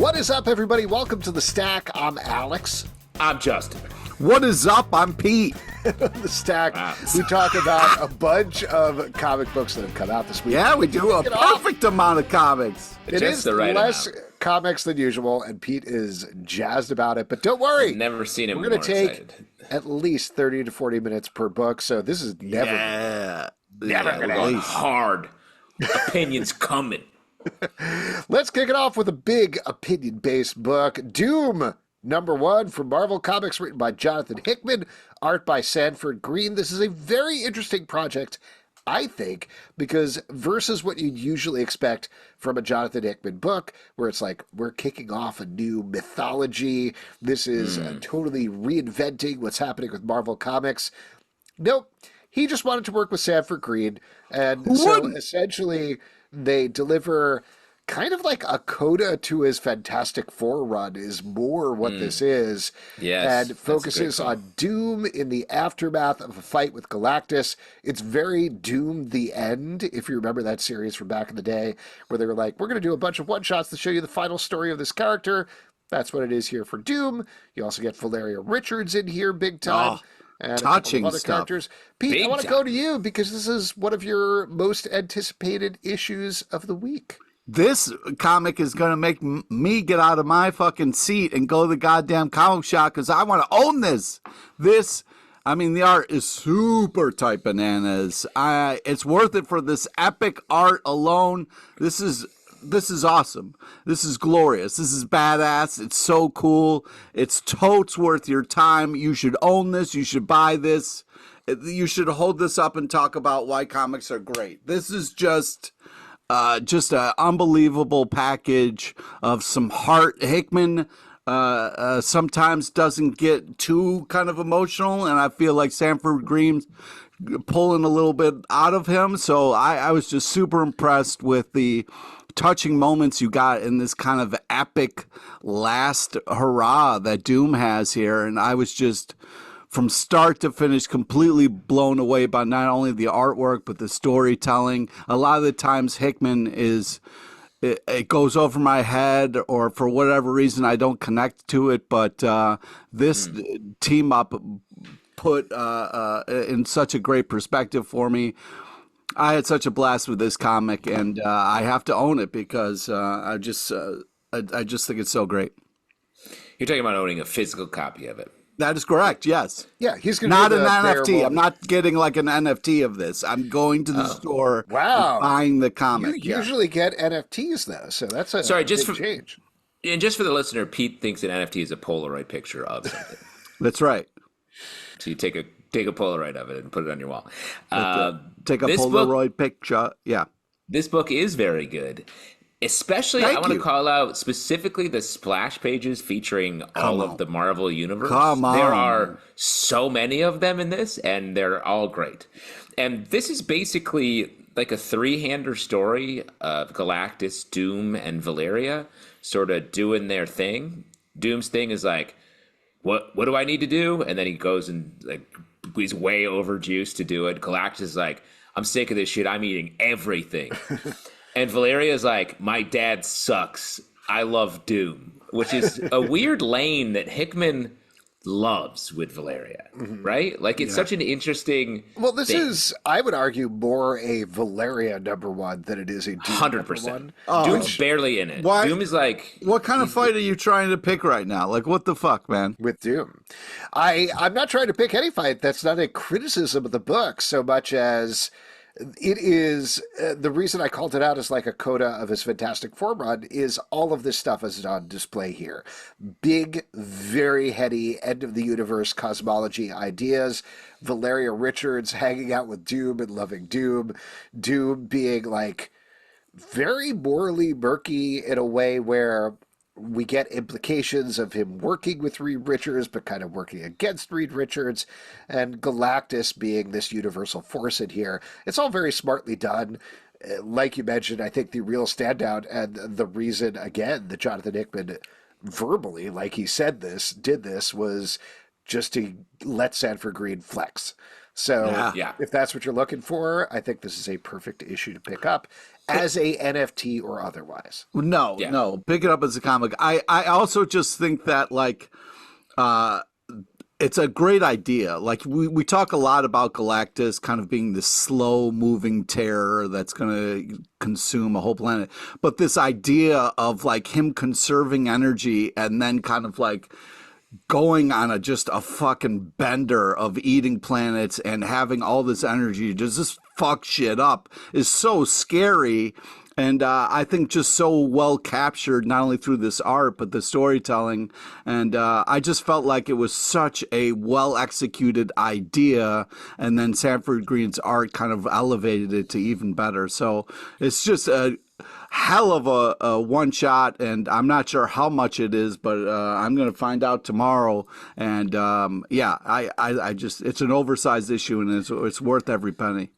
What is up, everybody? Welcome to The Stack. I'm Alex. I'm Justin. What is up? I'm Pete. The Stack, we talk about a bunch of comic books that have come out this week. Yeah, we do a perfect amount of comics. It is the right less amount. comics than usual, and Pete is jazzed about it. But don't worry. I've never seen him We're going to take excited. at least 30 to 40 minutes per book, so this is never Never going hard. Opinions coming. Let's kick it off with a big opinion-based book, Doom, #1 from Marvel Comics, written by Jonathan Hickman, art by Sanford Greene. This is a very interesting project, I think, because versus what you'd usually expect from a Jonathan Hickman book, where it's like, we're kicking off a new mythology, this is totally reinventing what's happening with Marvel Comics. Nope. He just wanted to work with Sanford Greene, and so essentially they deliver kind of like a coda to his Fantastic Four run is more what this is. Yes, and focuses on Doom in the aftermath of a fight with Galactus. It's very Doom the End, if you remember that series from back in the day, where they were like, we're going to do a bunch of one-shots to show you the final story of this character. That's what it is here for Doom. You also get Valeria Richards in here big time. And touching a couple of other stuff. Characters. Pete, Big I want to time. go to you because this is one of your most anticipated issues of the week. This comic is going to make me get out of my fucking seat and go to the goddamn comic shop because I want to own this. The art is super tight bananas. It's worth it for this epic art alone. This is awesome. This is glorious. This is badass. It's so cool. It's totes worth your time. You should own this. You should buy this. You should hold this up and talk about why comics are great. This is just an unbelievable package of some heart. Hickman sometimes doesn't get too kind of emotional, and I feel like Sanford Greene's pulling a little bit out of him. So I was just super impressed with the touching moments you got in this kind of epic last hurrah that Doom has here. And I was just, from start to finish, completely blown away by not only the artwork, but the storytelling. A lot of the times Hickman it goes over my head, or for whatever reason, I don't connect to it. But this team up put in such a great perspective for me. I had such a blast with this comic, and I have to own it because I just think it's so great. You're talking about owning a physical copy of it. That is correct. Yes. Yeah, he's going to Not an NFT. I'm not getting like an NFT of this. I'm going to the store. Wow. And buying the comic. You usually get NFTs though, so that's a big change. And just for the listener, Pete thinks an NFT is a Polaroid picture of something. That's right. So you take a Polaroid of it and put it on your wall. Take a Polaroid picture. Yeah. This book is very good. Especially, I want to call out specifically the splash pages featuring all of the Marvel Universe. Come on. There are so many of them in this, and they're all great. And this is basically like a three-hander story of Galactus, Doom, and Valeria sort of doing their thing. Doom's thing is like, what do I need to do? And then he goes and like he's way overjuiced to do it. Galactus is like, I'm sick of this shit. I'm eating everything. And Valeria is like, my dad sucks. I love Doom, which is a weird lane that Hickman loves with Valeria, right? Like, it's such an interesting Well, this thing. is, I would argue, more a Valeria #1 than it is a Doom 100%. #1. Doom's barely in it. Why- Doom is like... What kind of fight are you trying to pick right now? Like, what the fuck, man? With Doom. I'm not trying to pick any fight. That's not a criticism of the book so much as it is the reason I called it out as like a coda of his Fantastic Four run is all of this stuff is on display here. Big, very heady end of the universe cosmology ideas. Valeria Richards hanging out with Doom and loving Doom. Doom being like very morally murky in a way where we get implications of him working with Reed Richards, but kind of working against Reed Richards, and Galactus being this universal force in here. It's all very smartly done. Like you mentioned, I think the real standout and the reason, again, that Jonathan Hickman verbally, like he said this, did this, was just to let Sanford Greene flex. So Yeah. if that's what you're looking for, I think this is a perfect issue to pick up as a NFT or otherwise. No, pick it up as a comic. I also just think that like it's a great idea. Like we talk a lot about Galactus kind of being this slow moving terror that's going to consume a whole planet. But this idea of like him conserving energy and then kind of like going on just a fucking bender of eating planets and having all this energy to just fuck shit up is so scary. And I think just so well captured, not only through this art, but the storytelling. And I just felt like it was such a well executed idea. And then Sanford Greene's art kind of elevated it to even better. So it's just a hell of a one shot. And I'm not sure how much it is, but I'm going to find out tomorrow. And I just, it's an oversized issue and it's worth every penny.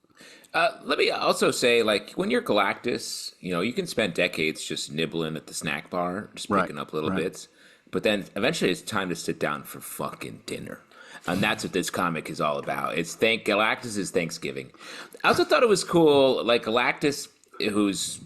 Let me also say, like, when you're Galactus, you can spend decades just nibbling at the snack bar, just picking up little bits. But then eventually it's time to sit down for fucking dinner. And that's what this comic is all about. Galactus is Thanksgiving. I also thought it was cool, like, Galactus, whose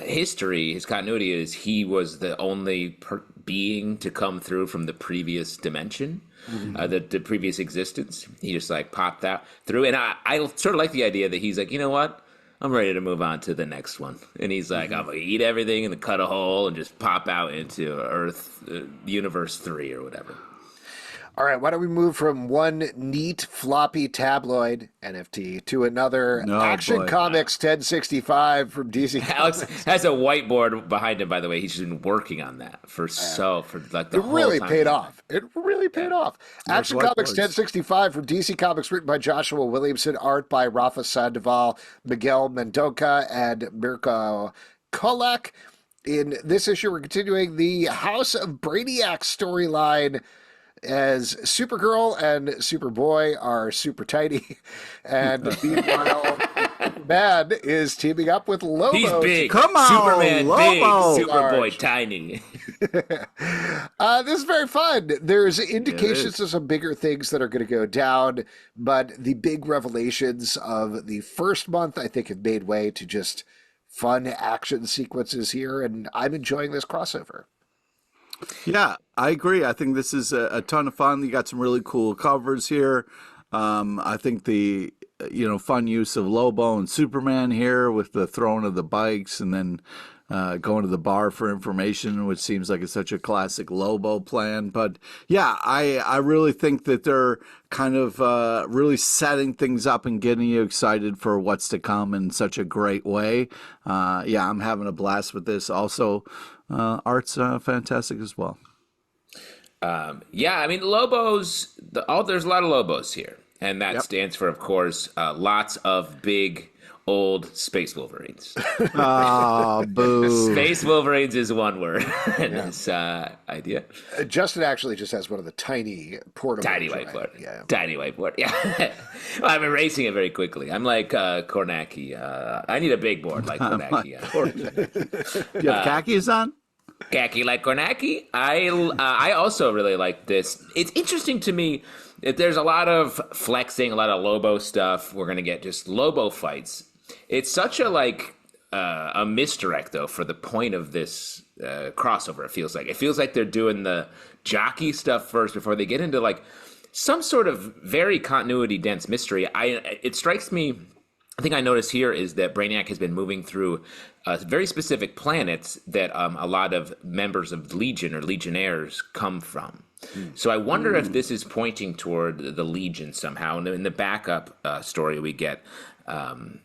history, his continuity is he was the only being to come through from the previous dimension. The previous existence. He just like popped out through. And I sort of like the idea that he's like, you know what? I'm ready to move on to the next one. And he's like, I'm going to eat everything and then cut a hole and just pop out into Earth, Universe 3 or whatever. All right, why don't we move from one neat floppy tabloid NFT to another Action Comics 1065 from DC Alex Comics. has a whiteboard behind him, by the way. He's been working on that for like the whole really time. paid off. It really paid off. Action Comics 1065 from DC Comics, written by Joshua Williamson, art by Rafa Sandoval, Miguel Mendonça, and Mirko Colak. In this issue, we're continuing the House of Brainiac storyline, as Supergirl and Superboy are super tiny, and meanwhile, Superman is teaming up with Lobo. He's big. Come on, Superman Lobo. big, Superboy tiny. This is very fun. There's indications of some bigger things that are going to go down, but the big revelations of the first month, I think, have made way to just fun action sequences here, and I'm enjoying this crossover. Yeah, I agree. I think this is a ton of fun. You got some really cool covers here. I think the fun use of Lobo and Superman here with the throwing of the bikes and then going to the bar for information, which seems like it's such a classic Lobo plan. But yeah, I really think that they're kind of really setting things up and getting you excited for what's to come in such a great way. I'm having a blast with this. Also, art's fantastic as well. I mean, Lobos, there's a lot of Lobos here. And that stands for, of course, lots of big, old Space Wolverines. Oh, boo. Space Wolverines is one word in this idea. Justin actually just has one of the tiny portable. Tiny whiteboard. Yeah. Tiny whiteboard. Yeah. Well, I'm erasing it very quickly. I'm like Kornacki. I need a big board like Kornacki. Do you have khakis on? Khaki like Kornacki. I also really like this. It's interesting to me that there's a lot of flexing, a lot of Lobo stuff. We're going to get just Lobo fights. It's such a misdirect, though, for the point of this crossover, it feels like. It feels like they're doing the jockey stuff first before they get into, like, some sort of very continuity-dense mystery. It strikes me, I think I noticed here is that Brainiac has been moving through very specific planets that a lot of members of Legion or Legionnaires come from. So I wonder if this is pointing toward the Legion somehow. And in the backup story, we get Brainiac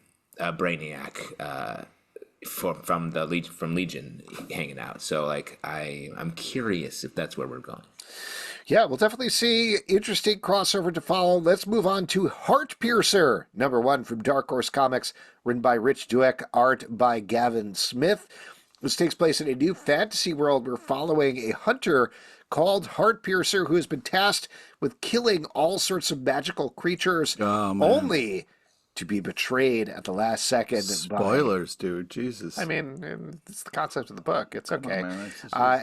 from Legion hanging out. So like I'm curious if that's where we're going. Yeah, we'll definitely see interesting crossover to follow. Let's move on to Heartpiercer, #1 from Dark Horse Comics, written by Rich Douek, art by Gavin Smith. This takes place in a new fantasy world. We're following a hunter called Heartpiercer who has been tasked with killing all sorts of magical creatures, only to be betrayed at the last second. Spoilers, dude. Jesus. I mean, it's the concept of the book. It's okay. On, man.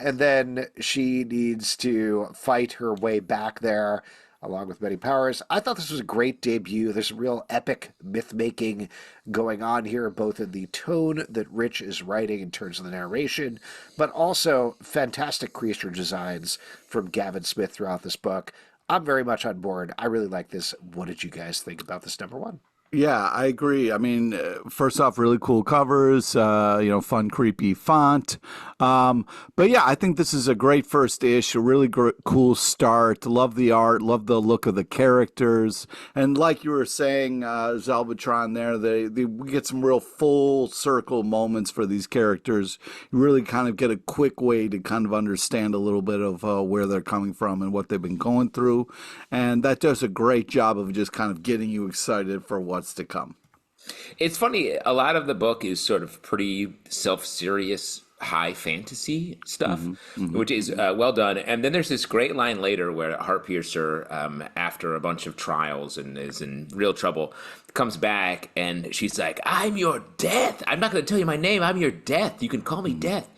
And then she needs to fight her way back there. along with many powers. I thought this was a great debut. There's some real epic myth-making going on here, both in the tone that Rich is writing in terms of the narration, but also fantastic creature designs from Gavin Smith throughout this book. I'm very much on board. I really like this. What did you guys think about this number one? Yeah, I agree. I mean, first off, really cool covers, fun, creepy font. But yeah, I think this is a great first issue, really cool start. Love the art, love the look of the characters. And like you were saying, Zalbatron there, we get some real full circle moments for these characters. You really kind of get a quick way to kind of understand a little bit of where they're coming from and what they've been going through. And that does a great job of just kind of getting you excited for what's to come. It's funny, a lot of the book is sort of pretty self-serious high fantasy stuff, which is well done. And then there's this great line later where Heartpiercer, after a bunch of trials and is in real trouble, comes back and she's like, "I'm your death. I'm not going to tell you my name. I'm your death. You can call me Death."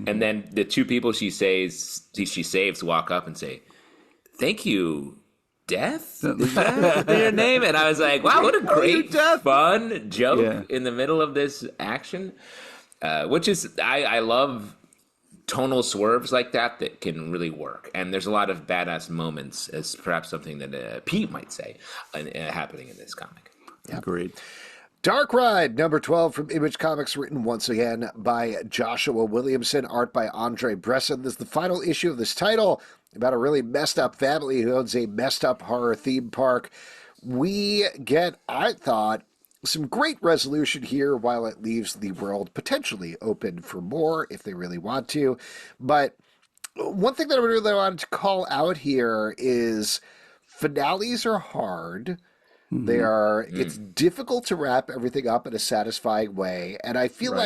And then the two people she saves walk up and say, "Thank you, Death?" Is that their name? And I was like, wow, what a great, fun joke in the middle of this action. Which is, I love tonal swerves like that can really work. And there's a lot of badass moments, as perhaps something that Pete might say, happening in this comic. Yeah. Agreed. Dark Ride, number 12 from Image Comics, written once again by Joshua Williamson, art by Andrei Bressan. This is the final issue of this title, about a really messed up family who owns a messed up horror theme park. We get, I thought, some great resolution here while it leaves the world potentially open for more if they really want to. But one thing that I really wanted to call out here is finales are hard. They are, it's difficult to wrap everything up in a satisfying way. And I feel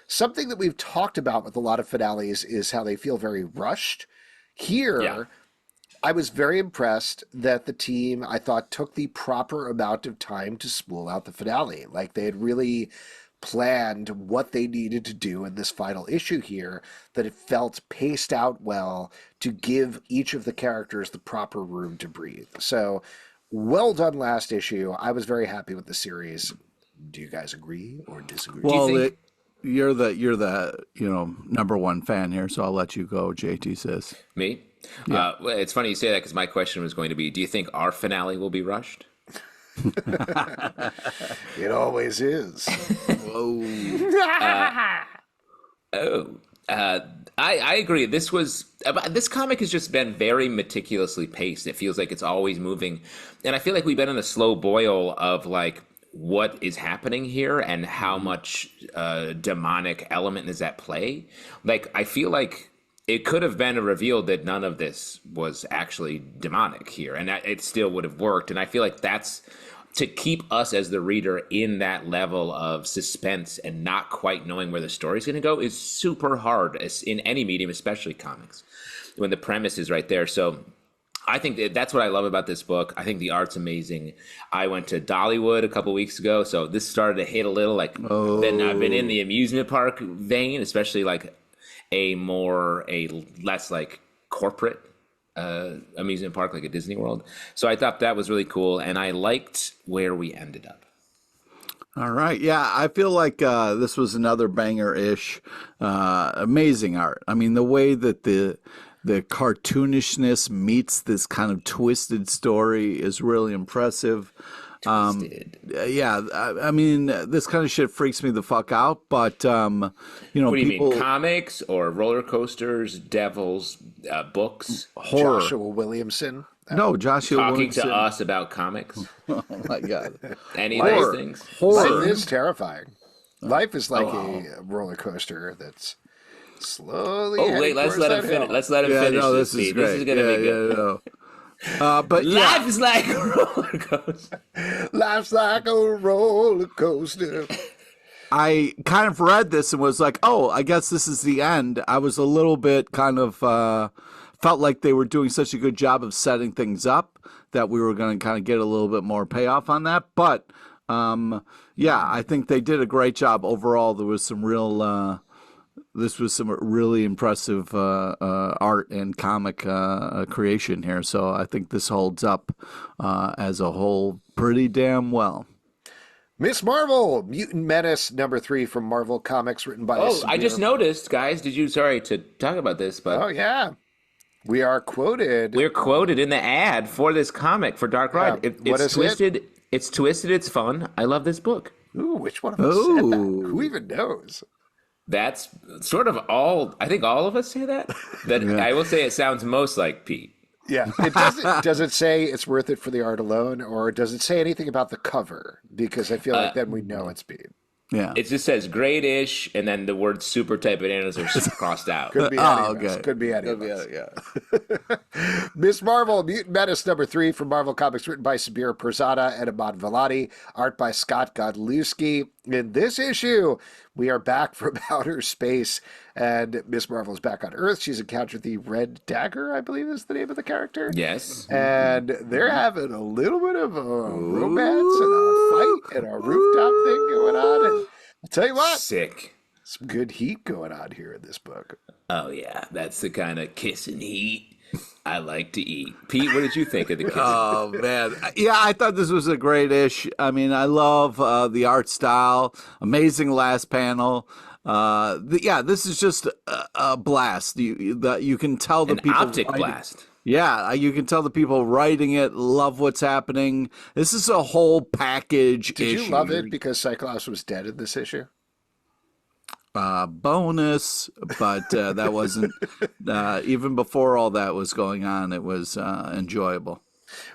something that we've talked about with a lot of finales is how they feel very rushed. Here, I was very impressed that the team, I thought, took the proper amount of time to spool out the finale. Like, they had really planned what they needed to do in this final issue here, that it felt paced out well to give each of the characters the proper room to breathe. So, well done last issue. I was very happy with the series. Do you guys agree or disagree? Well, you're the number one fan here, so I'll let you go. JT says me. Yeah. It's funny you say that because my question was going to be: do you think our finale will be rushed? It always is. Whoa. I agree. This comic has just been very meticulously paced. It feels like it's always moving, and I feel like we've been in a slow boil of like what is happening here and how much demonic element is at play. Like, I feel like it could have been revealed that none of this was actually demonic here, and that it still would have worked. And I feel like that's to keep us as the reader in that level of suspense and not quite knowing where the story's going to go is super hard in any medium, especially comics, when the premise is right there. So I think that's what I love about this book. I think the art's amazing. I went to Dollywood a couple weeks ago, so this started to hit a little like. Then I've been in the amusement park vein, especially like a less like corporate amusement park, like a Disney World. So I thought that was really cool, and I liked where we ended up. All right. Yeah, I feel like this was another banger-ish. Amazing art. I mean, the way that the cartoonishness meets this kind of twisted story is really impressive. Yeah, I mean, this kind of shit freaks me the fuck out, but, what do you mean, comics or roller coasters, devils, books? Horror. Joshua Williamson. No, Joshua Talking Williamson. to us about comics. Oh, my God. Any of those things? Horror. Life is terrifying. Life is like a roller coaster that's slowly. Oh, wait, let's let him finish. Let's let him finish. No, this is great. This is going to be good. But life is like a roller coaster. Life's like a roller coaster. I kind of read this and was like, oh, I guess this is the end. I was a little bit kind of felt like they were doing such a good job of setting things up that we were going to kind of get a little bit more payoff on that. But yeah, I think they did a great job overall. There was some real this was some really impressive art and comic creation here. So I think this holds up as a whole pretty damn well. Miss Marvel, Mutant Menace #3 from Marvel Comics, written by. Oh, I just noticed, guys. Sorry to talk about this, but oh yeah, we are quoted. We're quoted in the ad for this comic for Dark Ride. It's twisted. It's twisted. It's fun. I love this book. Ooh, which one of us said that? Who even knows? That's sort of all. I think all of us say that. I will say it sounds most like Pete. Yeah, it doesn't. Does it say it's worth it for the art alone, or does it say anything about the cover? Because I feel like then we know it's Pete. Yeah, it just says great-ish, and then the word super type bananas are crossed out. Could be any of us. Could be any of us. Yeah. Miss Marvel, Mutant Menace #3 from Marvel Comics, written by Sabir, Pirzada, and Iman Vellani, art by Scott Godlewski. In this issue, we are back from outer space, and Miss Marvel is back on Earth. She's encountered the Red Dagger, I believe is the name of the character. Yes. And they're having a little bit of a romance and a fight and a rooftop thing going on. And I'll tell you what. Sick. Some good heat going on here in this book. Oh, yeah. That's the kind of kissing heat I like to eat. Pete, what did you think of the kiss? Oh, man. Yeah, I thought this was a great ish. I mean, I love the art style. Amazing last panel. This is just a blast. You can tell the people. An optic blast. Yeah, you can tell the people writing it love what's happening. This is a whole package Did issue. you love it because Cyclops was dead in this issue? Bonus, but that wasn't even before all that was going on. It was enjoyable.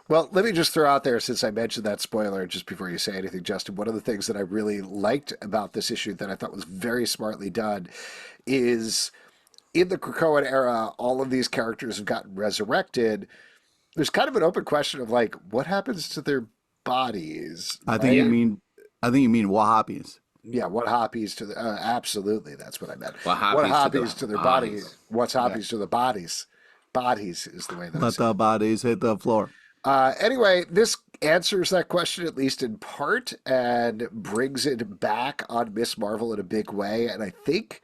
Well, let me just throw out there, since I mentioned that spoiler just before you say anything, Justin, one of the things that I really liked about this issue that I thought was very smartly done is in the Krakoan era, all of these characters have gotten resurrected. There's kind of an open question of like, what happens to their bodies? I think you mean Wahhabis. Yeah, what hobbies to the absolutely, that's what I meant. What hobbies to their bodies? What's hobbies to the bodies? Bodies is the way that. Let the bodies hit the floor. Anyway, this answers that question at least in part and brings it back on Miss Marvel in a big way. And I think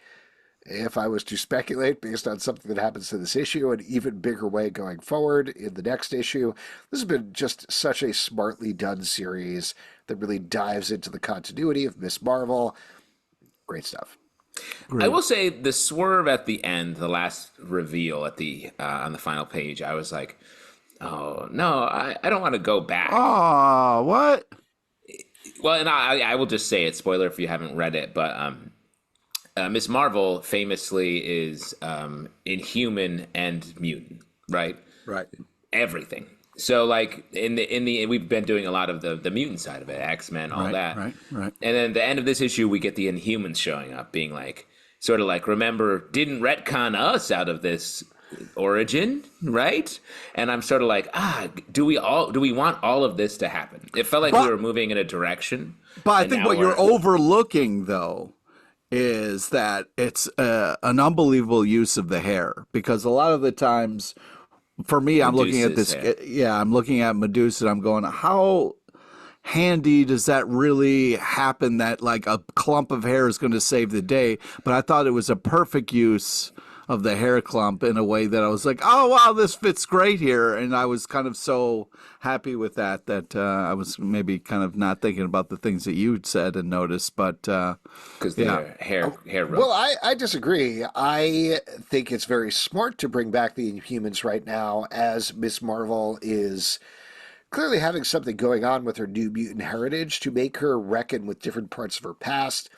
if I was to speculate based on something that happens to this issue, an even bigger way going forward in the next issue, this has been just such a smartly done series that really dives into the continuity of Miss Marvel. Great stuff. Great. I will say the swerve at the end, the last reveal at the on the final page, I was like, oh, no, I don't want to go back. Oh, what? Well, and I will just say it, spoiler if you haven't read it, but Miss Marvel famously is Inhuman and Mutant, right? Right. Everything. So like in the we've been doing a lot of the mutant side of it, X-Men, all that. Right. And then at the end of this issue, we get the Inhumans showing up, being like, sort of like, remember, didn't retcon us out of this origin, right? And I'm sort of like, do we want all of this to happen? It felt like we were moving in a direction. But I think what you're overlooking, though, is that it's an unbelievable use of the hair, because a lot of the times, for me, I'm looking at this. Hair. Yeah, I'm looking at Medusa, and I'm going, how handy does that really happen? That like a clump of hair is going to save the day. But I thought it was a perfect use of the hair clump in a way that I was like, oh, wow, this fits great here. And I was kind of so happy with that I was maybe kind of not thinking about the things that you said and noticed. But because the hair well, I disagree. I think it's very smart to bring back the Inhumans right now, as Miss Marvel is clearly having something going on with her New Mutant heritage to make her reckon with different parts of her past.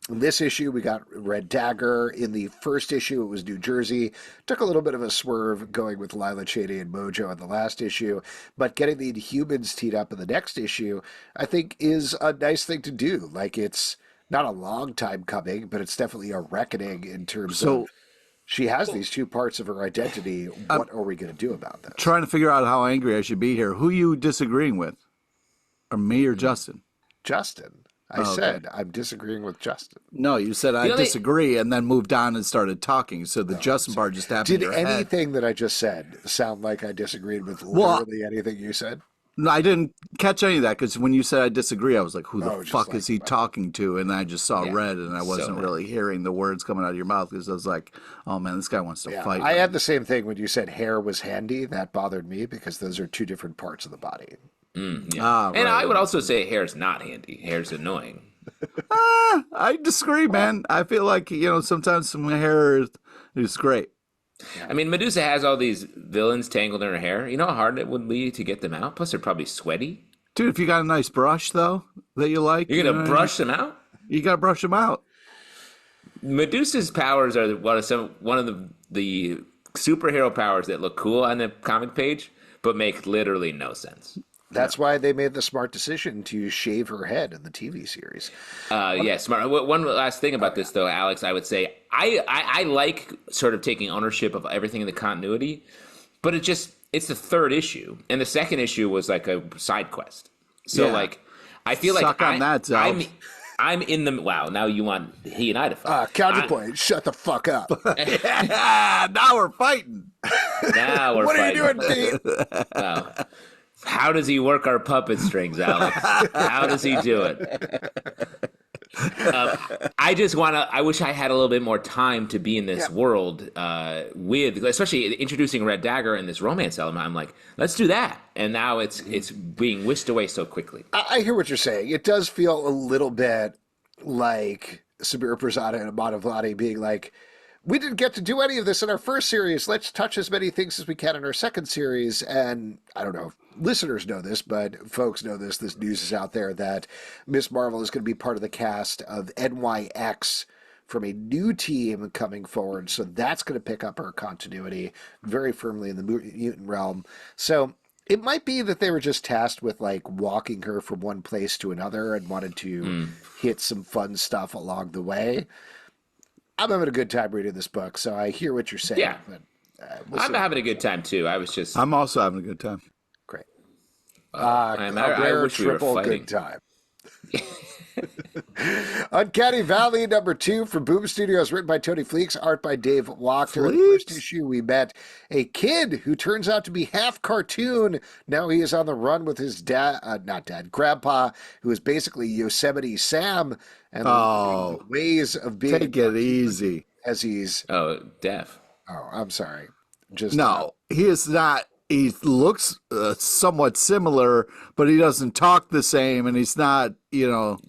In this issue, we got Red Dagger. In the first issue, it was New Jersey. Took a little bit of a swerve going with Lila Cheney and Mojo in the last issue. But getting the Inhumans teed up in the next issue, I think, is a nice thing to do. Like, it's not a long time coming, but it's definitely a reckoning in terms of she has these two parts of her identity. What are we going to do about that? Trying to figure out how angry I should be here. Who are you disagreeing with? Or me or Justin? Justin. I said I'm disagreeing with Justin. No, you said I disagree and then moved on and started talking. So the Justin part just happened. Did anything that I just said sound like I disagreed with literally anything you said? No, I didn't catch any of that because when you said I disagree, I was like, who the just fuck like, is he talking to? And I just saw Yeah. red and I wasn't really hearing the words coming out of your mouth because I was like, oh man, this guy wants to Yeah, fight. I had the same thing when you said hair was handy. That bothered me because those are two different parts of the body. And I would also say hair's not handy. Hair's annoying. I disagree, man. I feel like, sometimes some hair is great. I mean, Medusa has all these villains tangled in her hair. You know how hard it would be to get them out? Plus, they're probably sweaty. Dude, if you got a nice brush, though, that you like. You're going to brush them out? You got to brush them out. Medusa's powers are one of the superhero powers that look cool on the comic page, but make literally no sense. That's why they made the smart decision to shave her head in the TV series. Yeah, smart. One last thing about this, though, Alex, I would say I like sort of taking ownership of everything in the continuity, but it's the third issue, and the second issue was like a side quest. So like, I feel Suck like on that, Zelf. I'm in the wow. Now you want he and I to fight. Counterpoint. Shut the fuck up. Yeah, now we're fighting. Now we're What are fighting. you doing, Pete? Wow. How does he work our puppet strings, Alex? How does he do it? I wish I had a little bit more time to be in this world especially introducing Red Dagger and this romance element. I'm like, let's do that. And now it's being whisked away so quickly. I hear what you're saying. It does feel a little bit like Sabir, Pirzada, and Iman Vellani being like, we didn't get to do any of this in our first series. Let's touch as many things as we can in our second series. And I don't know if listeners know this, but folks know this. This news is out there that Miss Marvel is going to be part of the cast of NYX from a new team coming forward. So that's going to pick up her continuity very firmly in the mutant realm. So it might be that they were just tasked with like walking her from one place to another and wanted to hit some fun stuff along the way. I'm having a good time reading this book, so I hear what you're saying. Yeah. But, I'm having a good time too. I'm also having a good time. great. I wish we were triple fighting. good time. Uncanny Valley #2 from Boom Studios, written by Tony Fleecs, art by Dave Wachter. In the first issue, we met a kid who turns out to be half cartoon. Now he is on the run with his grandpa, who is basically Yosemite Sam, and the ways of being. Take it easy. As he's deaf. Oh, I'm sorry. He is not. He looks somewhat similar, but he doesn't talk the same, and he's not, You don't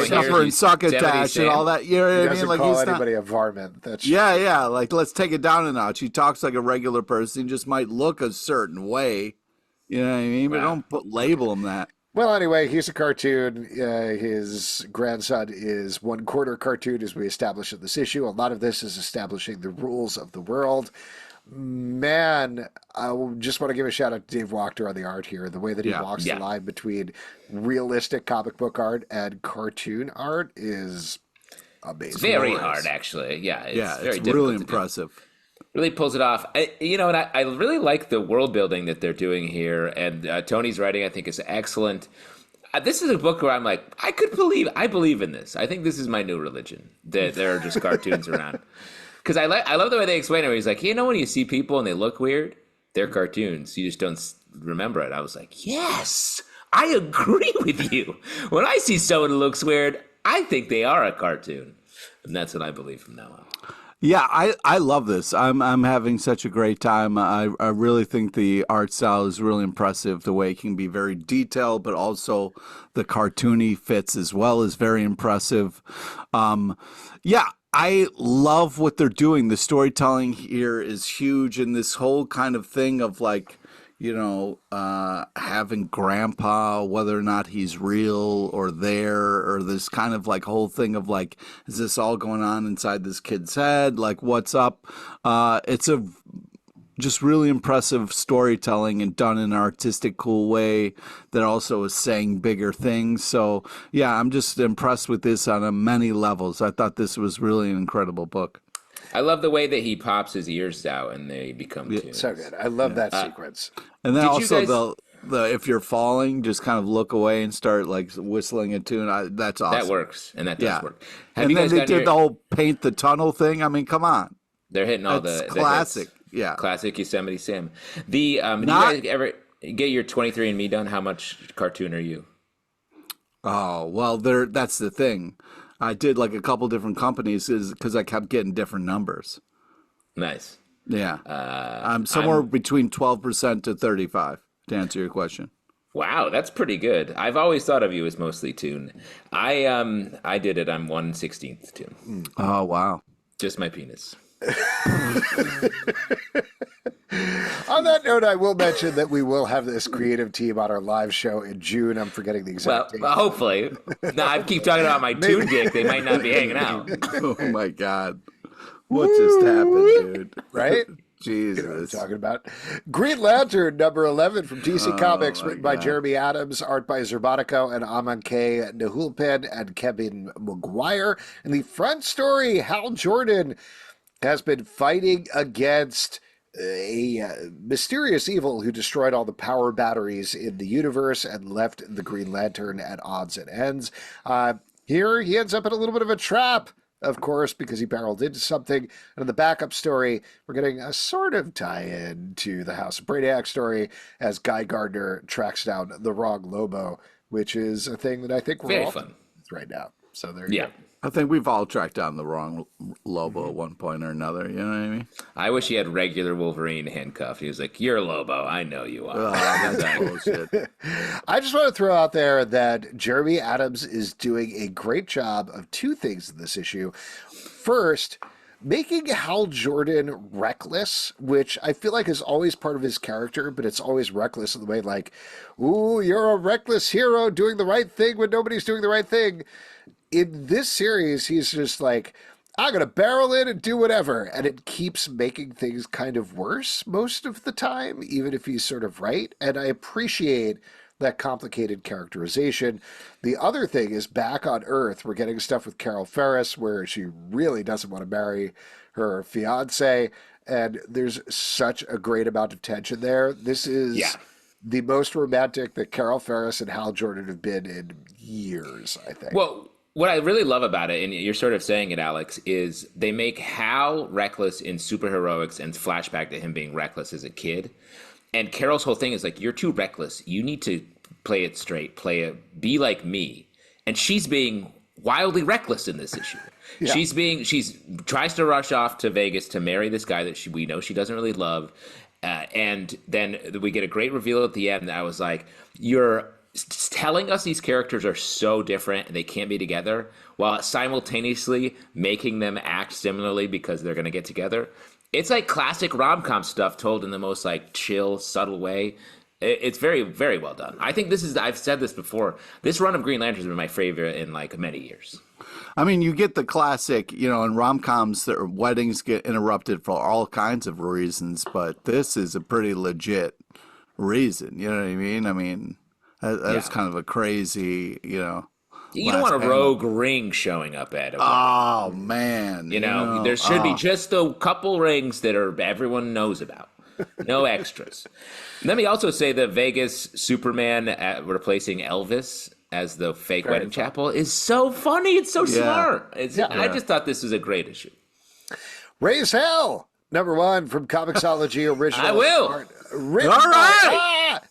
suffer hear and succotash and all that. You know what I mean? doesn't Like call he's anybody a varmint. That's yeah. Like let's take it down a notch. He talks like a regular person. He just might look a certain way. You know what I mean? But don't label him that. Well, anyway, he's a cartoon. His grandson is 1/4 cartoon, as we established in this issue. A lot of this is establishing the rules of the world. Man, I just want to give a shout out to Dave Wachter on the art here. The way that he walks the line between realistic comic book art and cartoon art is amazing. It's very hard, actually. Yeah, it's really impressive. Really pulls it off. I really like the world building that they're doing here, and Tony's writing, I think, is excellent. This is a book where I'm like, I believe in this. I think this is my new religion, that there are just cartoons around. Because I love the way they explain it. Where he's like, when you see people and they look weird, they're cartoons. You just don't remember it. I was like, yes, I agree with you. When I see someone who looks weird, I think they are a cartoon. And that's what I believe from now on. Yeah, I love this. I'm having such a great time. I really think the art style is really impressive. The way it can be very detailed, but also the cartoony fits as well is very impressive. I love what they're doing. The storytelling here is huge, and this whole kind of thing of like, having grandpa, whether or not he's real or there, or this kind of like whole thing of like, is this all going on inside this kid's head? Like, what's up? It's a just really impressive storytelling and done in an artistic, cool way that also is saying bigger things. So, yeah, I'm just impressed with this on many levels. I thought this was really an incredible book. I love the way that he pops his ears out and they become tunes. So good. I love that sequence. And then also the if you're falling, just kind of look away and start like whistling a tune. That's awesome. That works, and that does work. And then they did the whole paint the tunnel thing. I mean, come on. They're hitting all That's the classic. hits. Yeah, classic Yosemite Sam. You get your 23andMe done, how much cartoon are you? Oh, well, that's the thing. I did like a couple different companies because I kept getting different numbers. Nice. Yeah. I'm somewhere between 12% to 35 to answer your question. Wow, that's pretty good. I've always thought of you as mostly tune. I did it. I'm 1/16 tune. Oh, wow. Just my penis. On that note, I will mention that we will have this creative team on our live show in June. I'm forgetting the exact date. Well, hopefully. No, I keep talking about my tune dick. They might not be hanging out. Oh, my God. What just happened, dude? Right? Jesus. You know what I'm talking about. Green Lantern, number 11 from DC Comics, written by Jeremy Adams, art by Xermánico and Amancay, Nahuelpan, and Kevin Maguire. And the front story, Hal Jordan has been fighting against a mysterious evil who destroyed all the power batteries in the universe and left the Green Lantern at odds and ends. Here, he ends up in a little bit of a trap, of course, because he barreled into something. And in the backup story, we're getting a sort of tie-in to the House of Brainiac story as Guy Gardner tracks down the wrong Lobo, which is a thing that I think we're Very all fun right now. So there you go. I think we've all tracked down the wrong Lobo at one point or another. You know what I mean? I wish he had regular Wolverine handcuffed. He was like, "You're Lobo. I know you are." Oh, that's bullshit. I just want to throw out there that Jeremy Adams is doing a great job of two things in this issue. First, making Hal Jordan reckless, which I feel like is always part of his character, but it's always reckless in the way like, ooh, you're a reckless hero doing the right thing when nobody's doing the right thing. In this series, he's just like, I'm going to barrel in and do whatever. And it keeps making things kind of worse most of the time, even if he's sort of right. And I appreciate that complicated characterization. The other thing is back on Earth, we're getting stuff with Carol Ferris where she really doesn't want to marry her fiance. And there's such a great amount of tension there. This is the most romantic that Carol Ferris and Hal Jordan have been in years, I think. Well, what I really love about it, and you're sort of saying it, Alex, is they make Hal reckless in superheroics and flashback to him being reckless as a kid. And Carol's whole thing is like, you're too reckless. You need to play it straight, be like me. And she's being wildly reckless in this issue. Yeah. She's tries to rush off to Vegas to marry this guy that we know she doesn't really love. And then we get a great reveal at the end that I was like, you're telling us these characters are so different and they can't be together while simultaneously making them act similarly because they're going to get together. It's like classic rom-com stuff told in the most like chill, subtle way. It's very, very well done. I think this is, I've said this before, this run of Green Lantern has been my favorite in like many years. I mean, you get the classic, you know, in rom-coms, weddings get interrupted for all kinds of reasons, but this is a pretty legit reason. You know what I mean? I mean, that's kind of a crazy, you know. You don't want a rogue ring showing up at it. Oh, man. You know, there should be just a couple rings that everyone knows about. No extras. Let me also say that Vegas Superman replacing Elvis as the fake wedding chapel is so funny. It's so smart. I just thought this was a great issue. Raise Hell, number 1 from ComiXology Originals. I will.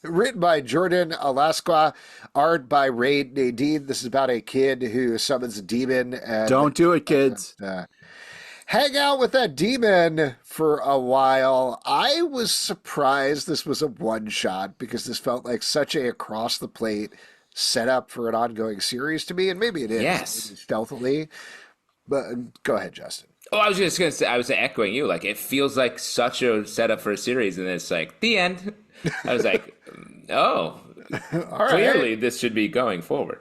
Written by Jordan Alasqua, art by Ray Nadine. This is about a kid who summons a demon. And, don't do it, kids. Hang out with that demon for a while. I was surprised this was a one-shot because this felt like such a across-the-plate setup for an ongoing series to me, and maybe it is. Yes. Stealthily. But go ahead, Justin. Oh, I was just going to say, I was echoing you. Like, it feels like such a setup for a series, and then it's like, the end. I was like, oh, clearly this should be going forward.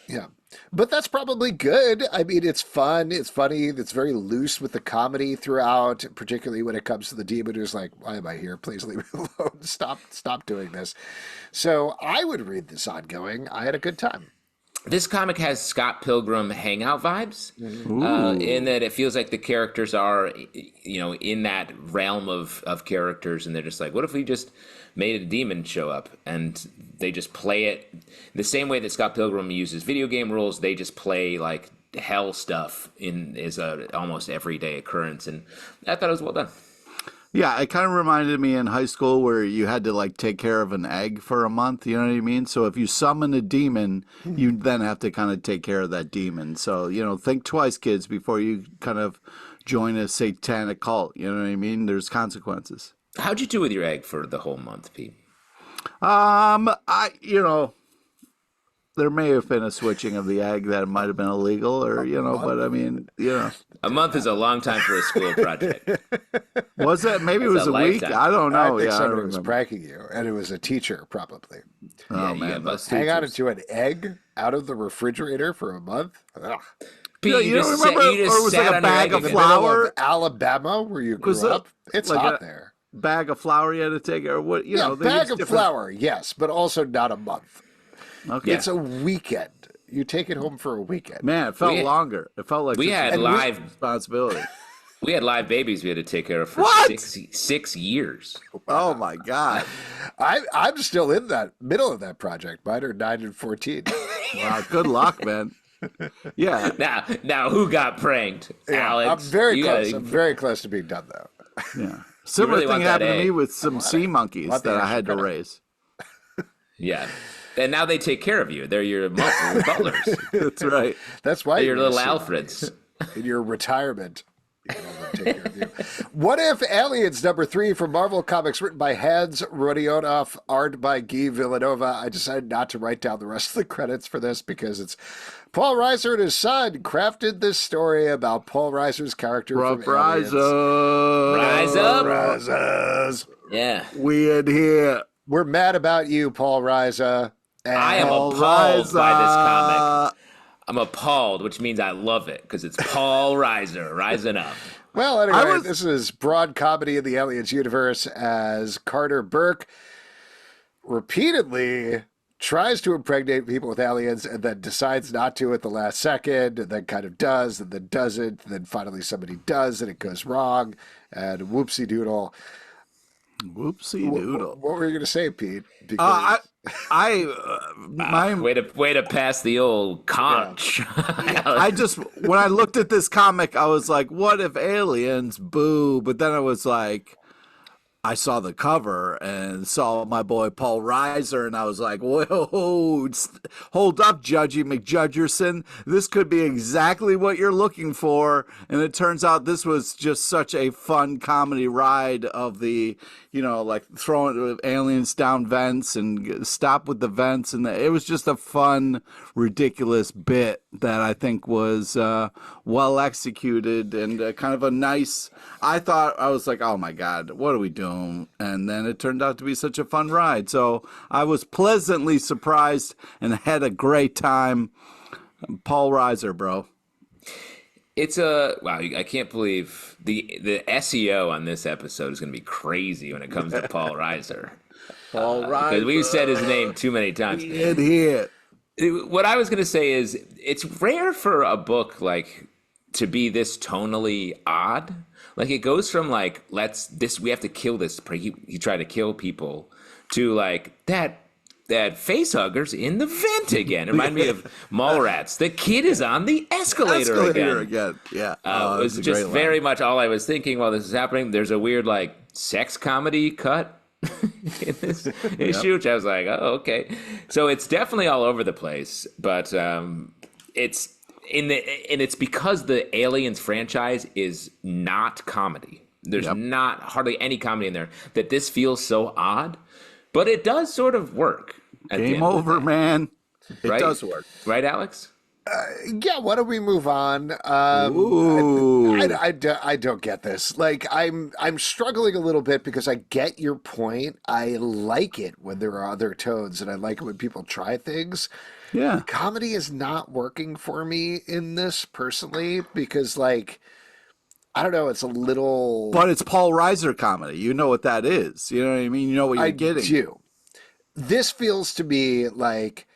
Yeah. But that's probably good. I mean, it's fun. It's funny. It's very loose with the comedy throughout, particularly when it comes to the demon who's like, why am I here? Please leave me alone. Stop doing this. So I would read this ongoing. I had a good time. This comic has Scott Pilgrim hangout vibes, in that it feels like the characters are, you know, in that realm of characters, and they're just like, what if we just made a demon show up, and they just play it the same way that Scott Pilgrim uses video game rules. They just play like hell stuff is a almost everyday occurrence, and I thought it was well done. Yeah, it kind of reminded me in high school where you had to like take care of an egg for a month. You know what I mean? So if you summon a demon, you then have to kind of take care of that demon. So, think twice, kids, before you kind of join a satanic cult. You know what I mean? There's consequences. How'd you do with your egg for the whole month, Pete? There may have been a switching of the egg that might have been illegal, or but I mean, A month is a long time for a school project. was it? Maybe it was a week. lifetime. I don't know. I think I somebody don't was remember. pranking you, and it was a teacher, probably. Oh you man, got those Hang on teachers. to an egg out of the refrigerator for a month? Ugh. Pete, You don't remember, you just or it was sat like a on your bag egg of again. flour? Middle of Alabama, where you Was grew it up? It's like hot a- there. Bag of flour you had to take, or what? Yeah, they bag use of different- flour, yes, but also not a month. Okay. It's a weekend. You take it home for a weekend. Man, it felt We- longer. It felt like we such had a live- responsibility. We had live babies we had to take care of for What? 6 years. Oh my god! I'm still in that middle of that project. Mine are 9 and 14. Wow, good luck, man. Yeah, Now who got pranked? Alex. I'm very You close. gotta- I'm very close to being done, though. yeah. Similar really thing want that happened to egg. me with some sea monkeys want the that I had to extra raise. Yeah. And now they take care of you. They're your butlers. That's right. That's why They're you're your little gonna see Alfreds. in your retirement. You can have them take care of you. What If Aliens #3 from Marvel Comics, written by Hans Rodionov, art by Guy Villanova. I decided not to write down the rest of the credits for this because it's Paul Reiser and his son crafted this story about Paul Reiser's character from Rise Aliens. up. Rise up. Risers. Yeah. We in here. We're mad about you, Paul Reiser. And I am Paul appalled by this comic. Reiser. I'm appalled, which means I love it because it's Paul Reiser rising up. Well, anyway, was- this is broad comedy in the Aliens universe as Carter Burke repeatedly tries to impregnate people with aliens and then decides not to at the last second, and then kind of does, and then doesn't, and then finally somebody does, and it goes wrong, and whoopsie doodle. Whoopsie doodle. What were you going to say, Pete? Because My Way to pass the old conch. I just, when I looked at this comic, I was like, what if aliens? Boo. But then I was like, I saw the cover and saw my boy Paul Reiser, and I was like, whoa, hold up, Judgy McJudgerson. This could be exactly what you're looking for. And it turns out this was just such a fun comedy ride of the, like throwing aliens down vents and stop with the vents. And it was just a fun, ridiculous bit that I think was well executed and kind of a nice, I was like, oh my God, what are we doing? And then it turned out to be such a fun ride. So I was pleasantly surprised and had a great time. Paul Reiser, bro. It's wow! I can't believe the SEO on this episode is going to be crazy when it comes to Paul Reiser. Paul Reiser. Because we've said his name too many times. In here. What I was going to say is it's rare for a book like to be this tonally odd. Like it goes from like we have to kill this. He tried to kill people to like that facehugger's in the vent again. It reminded me of Mallrats. The kid is on the escalator again. Yeah. It was just very much all I was thinking while this is happening. There's a weird like sex comedy cut in this issue, which I was like, oh, okay. So it's definitely all over the place, but it's it's because the Aliens franchise is not comedy. There's not hardly any comedy in there that this feels so odd, but it does sort of work. Game over, man. It does work. Right, Alex? yeah, why don't we move on? Ooh. I don't get this. Like, I'm struggling a little bit because I get your point. I like it when there are other tones, and I like it when people try things. Yeah. Comedy is not working for me in this personally because, like, I don't know, it's a little. But it's Paul Reiser comedy. You know what that is. You know what I mean? You know what you're getting. I do. This feels to me like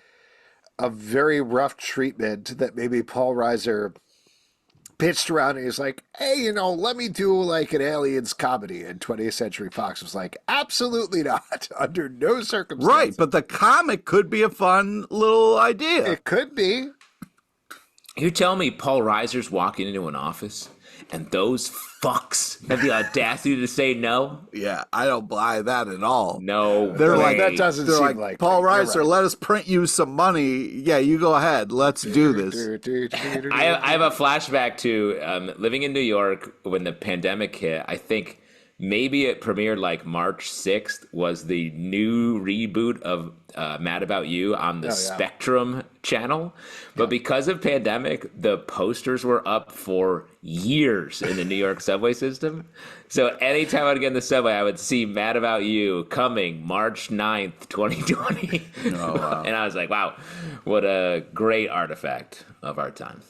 a very rough treatment that maybe Paul Reiser pitched around and he's like, hey, let me do like an aliens comedy. And 20th Century Fox was like, absolutely not, under no circumstances. Right, but the comic could be a fun little idea. It could be. You're telling me Paul Reiser's walking into an office and those fucks have the audacity to say no? Yeah, I don't buy that at all. No, They're way. like, that doesn't they're seem like, like Paul you're Reiser, right. let us print you some money. Yeah, you go ahead. Let's do this. I have a flashback to living in New York when the pandemic hit. I think maybe it premiered like March 6th was the new reboot of Mad About You on the Spectrum channel. But because of pandemic, the posters were up for years in the New York subway system. So anytime I'd get in the subway, I would see Mad About You coming March 9th, 2020. Oh, wow. And I was like, wow, what a great artifact of our time.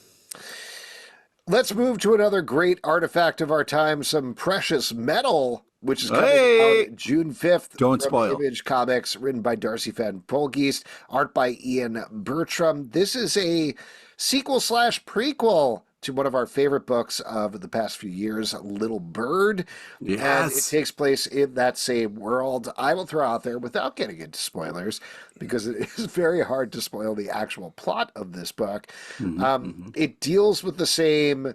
Let's move to another great artifact of our time, some precious metal, which is coming out June 5th. Don't from spoil. Image Comics, written by Darcy Van Polgeest, art by Ian Bertram. This is a sequel/prequel to one of our favorite books of the past few years, Little Bird. Yes. And it takes place in that same world. I will throw out there, without getting into spoilers, because it is very hard to spoil the actual plot of this book. It deals with the same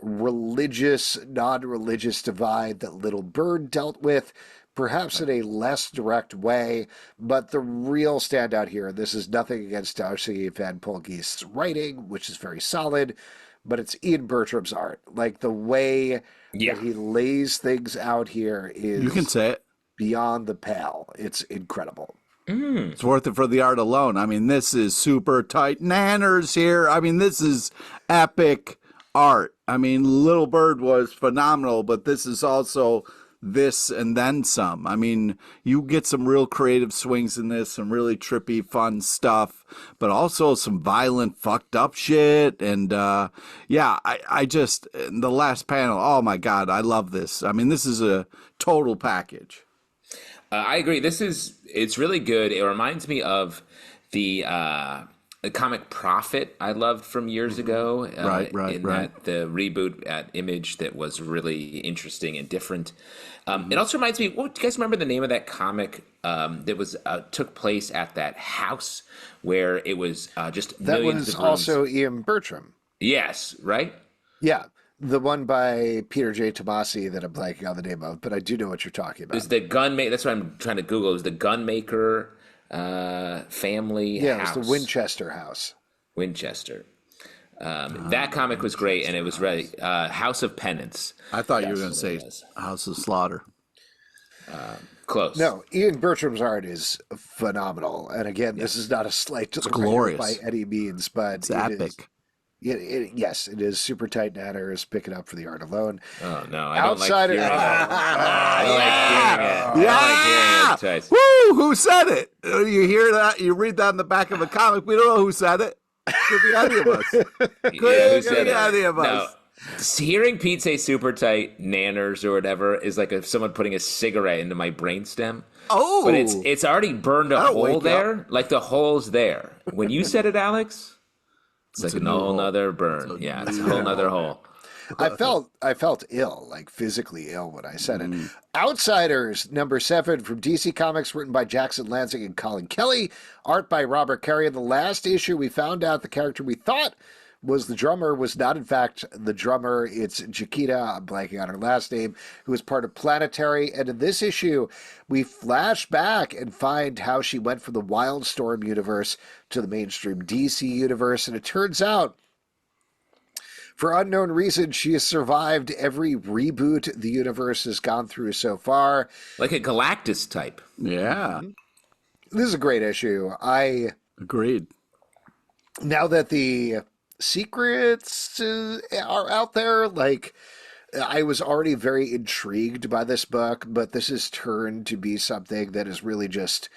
religious, non-religious divide that Little Bird dealt with, perhaps in a less direct way, but the real standout here, and this is nothing against Darcy Van Polgeest's writing, which is very solid, but it's Ian Bertram's art. Like, the way that he lays things out here is, You can say it. beyond the pale. It's incredible. It's worth it for the art alone. I mean, this is super tight nanners here. I mean, this is epic art. I mean, Little Bird was phenomenal, but this is also this and then some. I mean, you get some real creative swings in this, some really trippy, fun stuff, but also some violent, fucked up shit. And I just, the last panel, oh my God, I love this. I mean, this is a total package. I agree. It's really good. It reminds me of the comic Prophet I loved from years ago. Right. That the reboot at Image that was really interesting and different. It also reminds me, do you guys remember the name of that comic that was took place at that house where it was just That millions was of rooms? also Ian Bertram. Yes, right? Yeah. The one by Peter J. Tomasi that I'm blanking on the name of, but I do know what you're talking about. It's the Gunmaker. That's what I'm trying to Google. Is the Gunmaker family house. It was the Winchester house. Winchester. That comic was great, and it was really House of Penance. I thought you were going to say House of Slaughter. Close. No, Ian Bertram's art is phenomenal. And again, this is not a slight to the glorious by any means, but it's epic. Yes, it is super tight nanners. Pick it up for the art alone. Oh, no. I Outsider. don't like hearing it. I don't like hearing it. Woo! Who said it? You hear that? You read that in the back of a comic. We don't know who said it. Could be any of us. Who said be any of us. No. Hearing Pete say super tight nanners or whatever is like someone putting a cigarette into my brainstem. Oh. But it's already burned a hole there. Like the hole's there. When you said it, Alex, it's like a whole nother burn. It's a whole nother hole. I felt ill, like physically ill when I said it. Outsiders, #7 from DC Comics, written by Jackson Lansing and Colin Kelly, art by Robert Carey. In the last issue, we found out the character we thought was the drummer was not, in fact, the drummer. It's Chiquita, I'm blanking on her last name, who was part of Planetary. And in this issue, we flash back and find how she went from the Wildstorm universe to the mainstream DC universe. And it turns out, for unknown reasons, she has survived every reboot the universe has gone through so far. Like a Galactus type. Yeah. This is a great issue. Agreed. Now that the secrets are out there, like, I was already very intrigued by this book, but this has turned to be something that is really just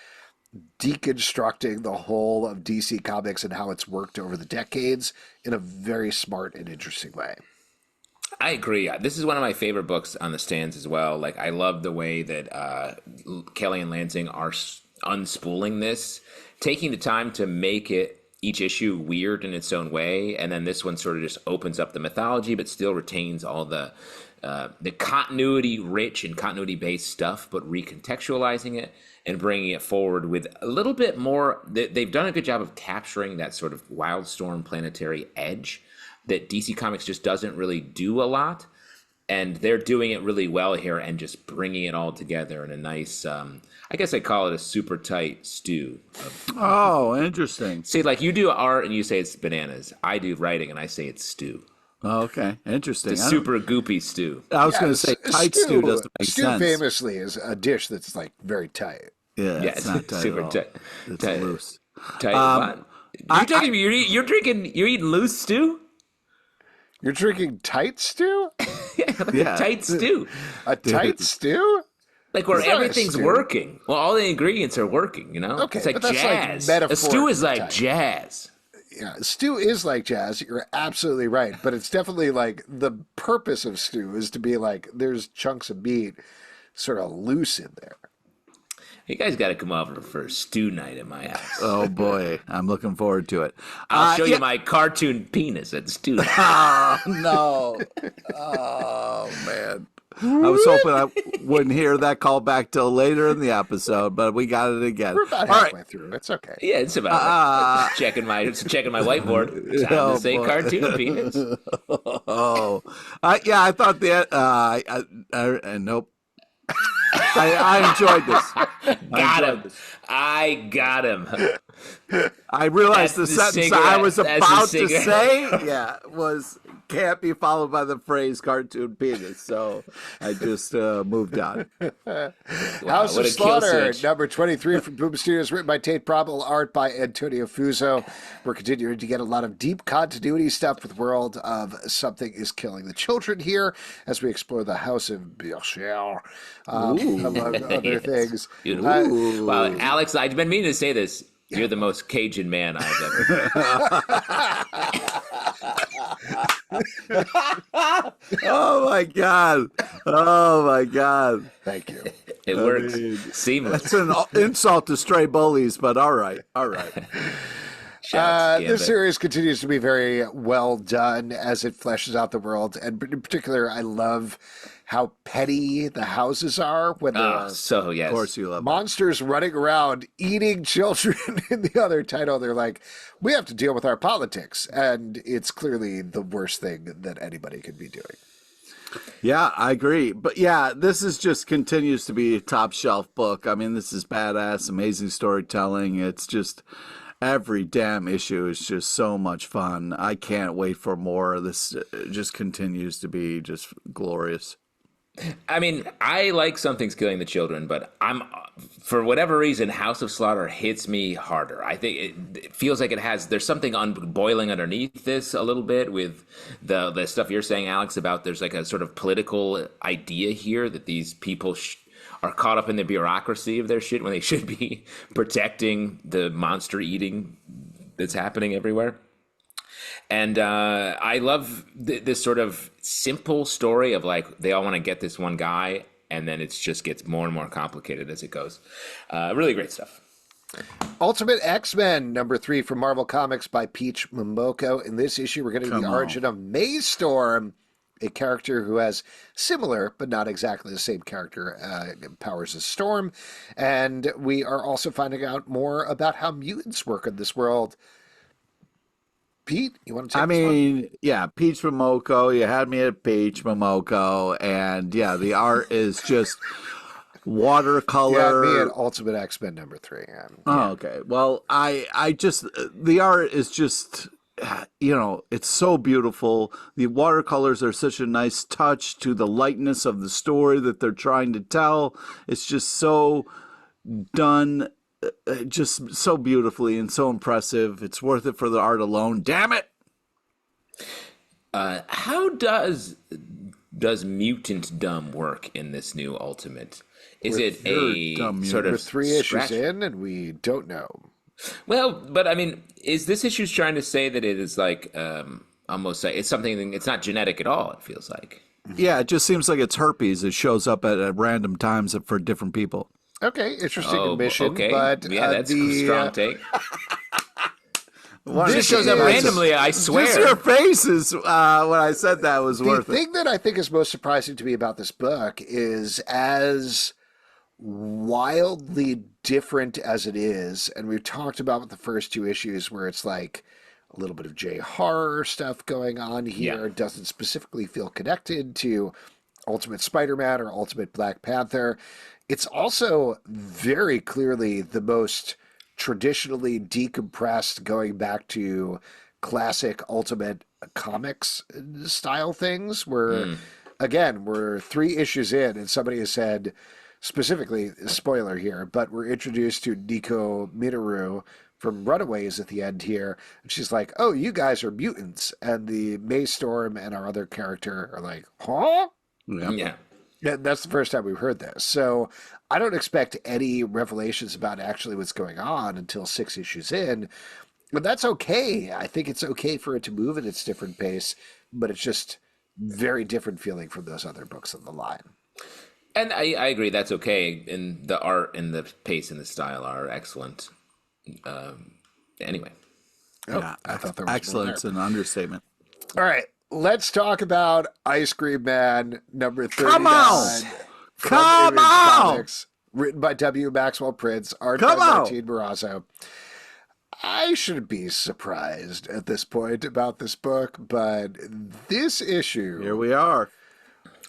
deconstructing the whole of DC Comics and how it's worked over the decades in a very smart and interesting way. I agree. This is one of my favorite books on the stands as well. Like, I love the way that Kelly and Lansing are unspooling this, taking the time to make it each issue weird in its own way, and then this one sort of just opens up the mythology, but still retains all the the continuity-rich and continuity-based stuff, but recontextualizing it and bringing it forward with a little bit more. They've done a good job of capturing that sort of Wildstorm planetary edge that DC Comics just doesn't really do a lot. And they're doing it really well here and just bringing it all together in a nice, I guess I call it a super tight stew. Oh, interesting. See, like you do art and you say it's bananas. I do writing and I say it's stew. Oh, okay, interesting. It's a super goopy stew. I was going to say tight stew doesn't make stew sense. famously is a dish that's like very tight. Yeah, it's not tight super at all. tight. It's tight. loose. Tight. You're drinking loose stew? You're drinking tight stew? Yeah, tight stew. A tight stew? Like where It's not a everything's stew. working. Well, all the ingredients are working, you know? Okay, it's like but that's jazz. like A stew is metaphorically like tight. jazz. Yeah, stew is like jazz. You're absolutely right. But it's definitely like the purpose of stew is to be like there's chunks of meat sort of loose in there. You guys got to come over for stew night at my house. Oh boy, I'm looking forward to it. I'll show you my cartoon penis at stew night. Oh no! Oh man! I was hoping I wouldn't hear that call back till later in the episode, but we got it again. We're about All halfway right. through. It's okay. Yeah, it's about just checking my whiteboard. Time Oh, to say boy. cartoon penis. Oh, yeah. I thought that. Nope. I enjoyed this. Got him. I got him. I realized That's the the sentence cigarette. I was That's the about to cigarette. say, was can't be followed by the phrase "cartoon penis." So I just moved on. House what of a kill Slaughter, switch. number 23 from Boom Studios, written by Tate Probble, art by Antonio Fuso. We're continuing to get a lot of deep continuity stuff with World of Something is Killing the Children here as we explore the House of Bielcher, among other Yes. things. Ooh. Wow, Alex, I've been meaning to say this. You're the most Cajun man I've ever. Oh my god! Oh my god! Thank you. It works seamless. It's an insult to stray bullies, but all right, all right. This series continues to be very well done as it fleshes out the world, and in particular, I love how petty the houses are when there are So yes, Of course, you love. monsters running around eating children. In the other title, they're like, we have to deal with our politics, and it's clearly the worst thing that anybody could be doing. Yeah, I agree. But yeah, this is just continues to be a top shelf book. I mean, this is badass, amazing storytelling. It's just every damn issue is just so much fun. I can't wait for more. This just continues to be just glorious. I mean, I like Something's Killing the Children, but for whatever reason, House of Slaughter hits me harder. I think it feels like there's something boiling underneath this a little bit with the stuff you're saying, Alex, about there's like a sort of political idea here that these people are caught up in the bureaucracy of their shit when they should be protecting the monster eating that's happening everywhere. And I love this sort of simple story of like they all want to get this one guy, and then it just gets more and more complicated as it goes. Really great stuff. Ultimate X-Men, number 3 from Marvel Comics by Peach Momoko. In this issue, we're getting the origin of Maystorm, a character who has similar, but not exactly the same character, powers as Storm. And we are also finding out more about how mutants work in this world. Pete, you want to take this one? Yeah, Peach Momoko. You had me at Peach Momoko. And yeah, the art is just watercolor. Yeah, me at Ultimate X-Men number 3. Oh, okay. Well, I just, the art is just, it's so beautiful. The watercolors are such a nice touch to the lightness of the story that they're trying to tell. It's just so done, just so beautifully and so impressive. It's worth it for the art alone. Damn it! How does mutant dumb work in this new Ultimate? Is it a sort We're of 3 issues scratch? in, and we don't know. Well, but I mean, is this issue trying to say that it is like almost like it's something? It's not genetic at all. It feels like. Yeah, it just seems like it's herpes. It shows up at random times for different people. Okay, interesting admission. Okay, But yeah, that's a strong take. It just shows up randomly, I swear. Just your faces when I said that was worth it. The thing that I think is most surprising to me about this book is as wildly different as it is, and we've talked about the first 2 issues where it's like a little bit of J-horror stuff going on here. It doesn't specifically feel connected to Ultimate Spider-Man or Ultimate Black Panther. It's also very clearly the most traditionally decompressed, going back to classic Ultimate Comics style things where, again, we're 3 issues in and somebody has said, specifically, spoiler here, but we're introduced to Nico Minoru from Runaways at the end here. And she's like, oh, you guys are mutants. And the May Storm and our other character are like, huh? Yeah. That's the first time we've heard this. So I don't expect any revelations about actually what's going on until 6 issues in. But that's okay. I think it's okay for it to move at its different pace, but it's just very different feeling from those other books on the line. And I agree, that's okay. And the art and the pace and the style are excellent. Anyway. Yeah, I thought there was excellent's an understatement. All right. Let's talk about Ice Cream Man number 39. Come on! Come Image on! Comics, written by W. Maxwell Prince, art by Martin Morazzo. I shouldn't be surprised at this point about this book, but this issue... Here we are.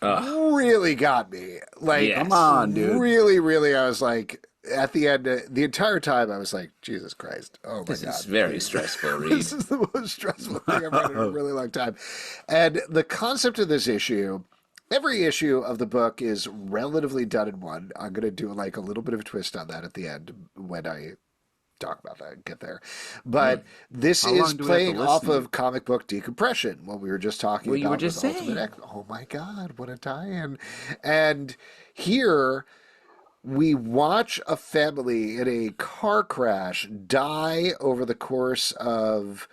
Really got me. Like, yes. Come on, dude. Really, really, I was like... At the end, the entire time, I was like, Jesus Christ. Oh, my God. This is very stressful read. This is the most stressful thing I've read in a really long time. And the concept of this issue, every issue of the book is relatively done in one. I'm going to do like a little bit of a twist on that at the end when I talk about that and get there. But this is playing off of comic book decompression, what we were just talking about. You were just saying. Ultimate X. Oh, my God. What a tie-in. And here... we watch a family in a car crash die over the course of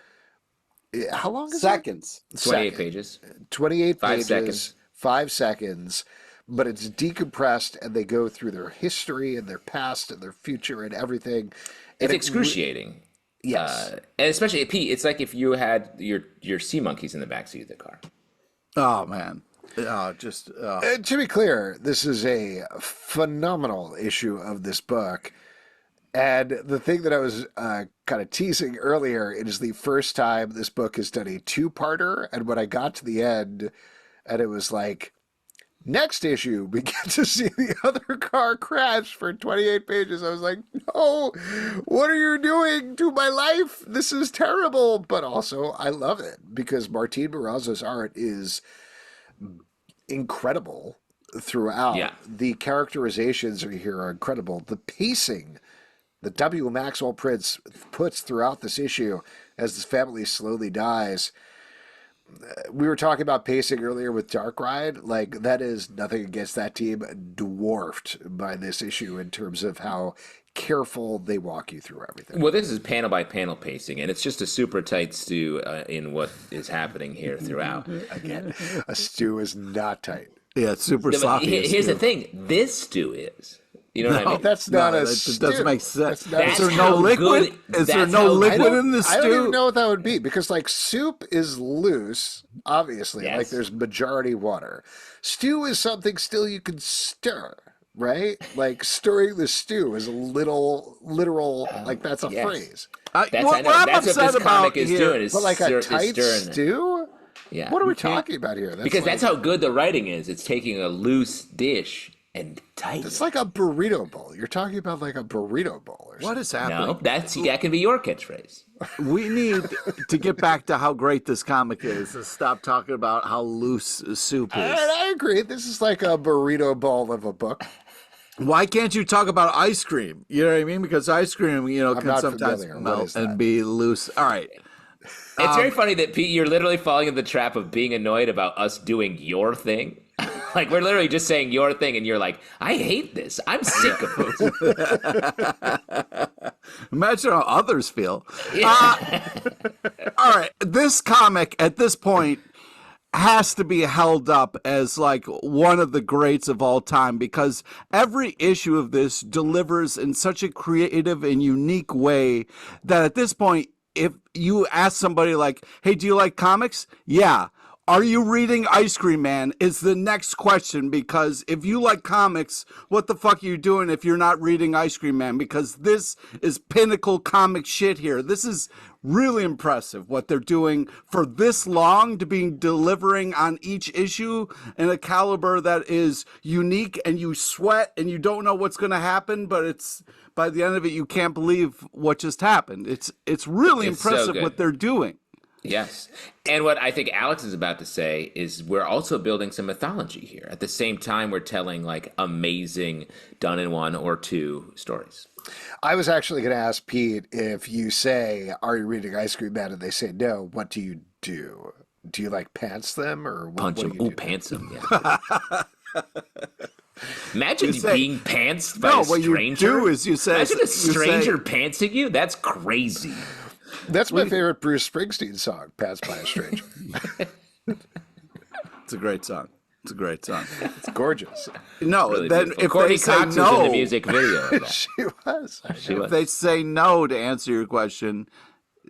how long is Seconds. it? 28 pages. 28 5 pages. seconds. 5 seconds. But it's decompressed, and they go through their history and their past and their future and everything. It's excruciating. Yes. And especially, Pete, it's like if you had your sea monkeys in the backseat of the car. Oh, man. To be clear, this is a phenomenal issue of this book. And the thing that I was kind of teasing earlier, it is the first time this book has done a 2-parter. And when I got to the end, and it was like, next issue, we get to see the other car crash for 28 pages. I was like, no, what are you doing to my life? This is terrible. But also, I love it because Martin Morazzo's art is incredible throughout. Yeah. The characterizations here are incredible. The pacing that W. Maxwell Prince puts throughout this issue as this family slowly dies. We were talking about pacing earlier with Dark Ride. Like, that is nothing against that team, dwarfed by this issue in terms of how careful they walk you through everything. Well, this is panel by panel pacing, and it's just a super tight stew in what is happening here throughout. Again, a stew is not tight. Yeah, it's super sloppy. Here's the thing: this stew is. You know what I mean? That's not a that stew. doesn't make sense. That's Is there no how liquid? good- Is there that's no how liquid in the I don't even stew? know what that would be because, like, soup is loose, obviously. Yes. Like, there's majority water. Stew is something still you can stir, right? Like, stirring the stew is a literal, like, that's a yes. phrase. That's what what I'm this upset comic about is here- doing. Is But, like, a tight stirring it. stew? Yeah. What are we talking about here? Because that's how good the writing is. It's taking a loose dish and tight. It's like a burrito bowl. You're talking about, like, a burrito bowl or something. What is happening? No, that can be your catchphrase. We need to get back to how great this comic is and stop talking about how loose soup is. I agree. This is like a burrito bowl of a book. Why can't you talk about ice cream? You know what I mean? Because ice cream, can not sometimes familiar. What melt is that? and be loose. All right. It's very funny that, Pete, you're literally falling into the trap of being annoyed about us doing your thing. Like, we're literally just saying your thing, and you're like, I hate this. I'm sick of it. Imagine how others feel. Yeah. All right. This comic at this point has to be held up as like one of the greats of all time because every issue of this delivers in such a creative and unique way that at this point if you ask somebody like, hey, do you like comics? Yeah. Are you reading Ice Cream Man is the next question, because if you like comics, what the fuck are you doing if you're not reading Ice Cream Man? Because this is pinnacle comic shit here. This is really impressive what they're doing for this long to be delivering on each issue in a caliber that is unique, and you sweat and you don't know what's going to happen, but it's by the end of it, you can't believe what just happened. It's really impressive what they're doing. Yes. And what I think Alex is about to say is we're also building some mythology here. At the same time, we're telling like amazing done in one or two stories. I was actually going to ask Pete, if you say, are you reading Ice Cream Man? And they say no, what do you do? Do you like pants them or punch them? Ooh, pants them. Yeah. Imagine being pantsed by a stranger. What you do is you say, imagine a stranger pantsing you. That's crazy. That's my favorite Bruce Springsteen song, Pants by a Stranger. It's a great song. It's a great song. It's gorgeous. No, really then beautiful. if Courtney they say Cox no, was in the music video. She was. If they say no to answer your question,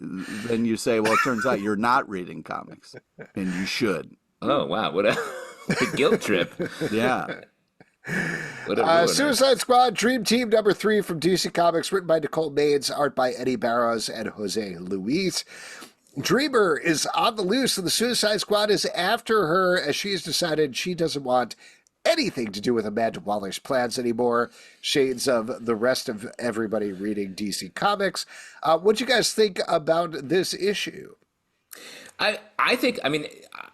then you say, well, it turns out you're not reading comics, and you should. Oh, wow. What a guilt trip. Yeah. Suicide Squad Dream Team number 3 from DC Comics, written by Nicole Maines, art by Eddie Barros and Jose Luis. Dreamer is on the loose, and the Suicide Squad is after her as she's decided she doesn't want anything to do with Amanda Waller's plans anymore. Shades of the rest of everybody reading DC Comics. What you guys think about this issue? I think, I mean,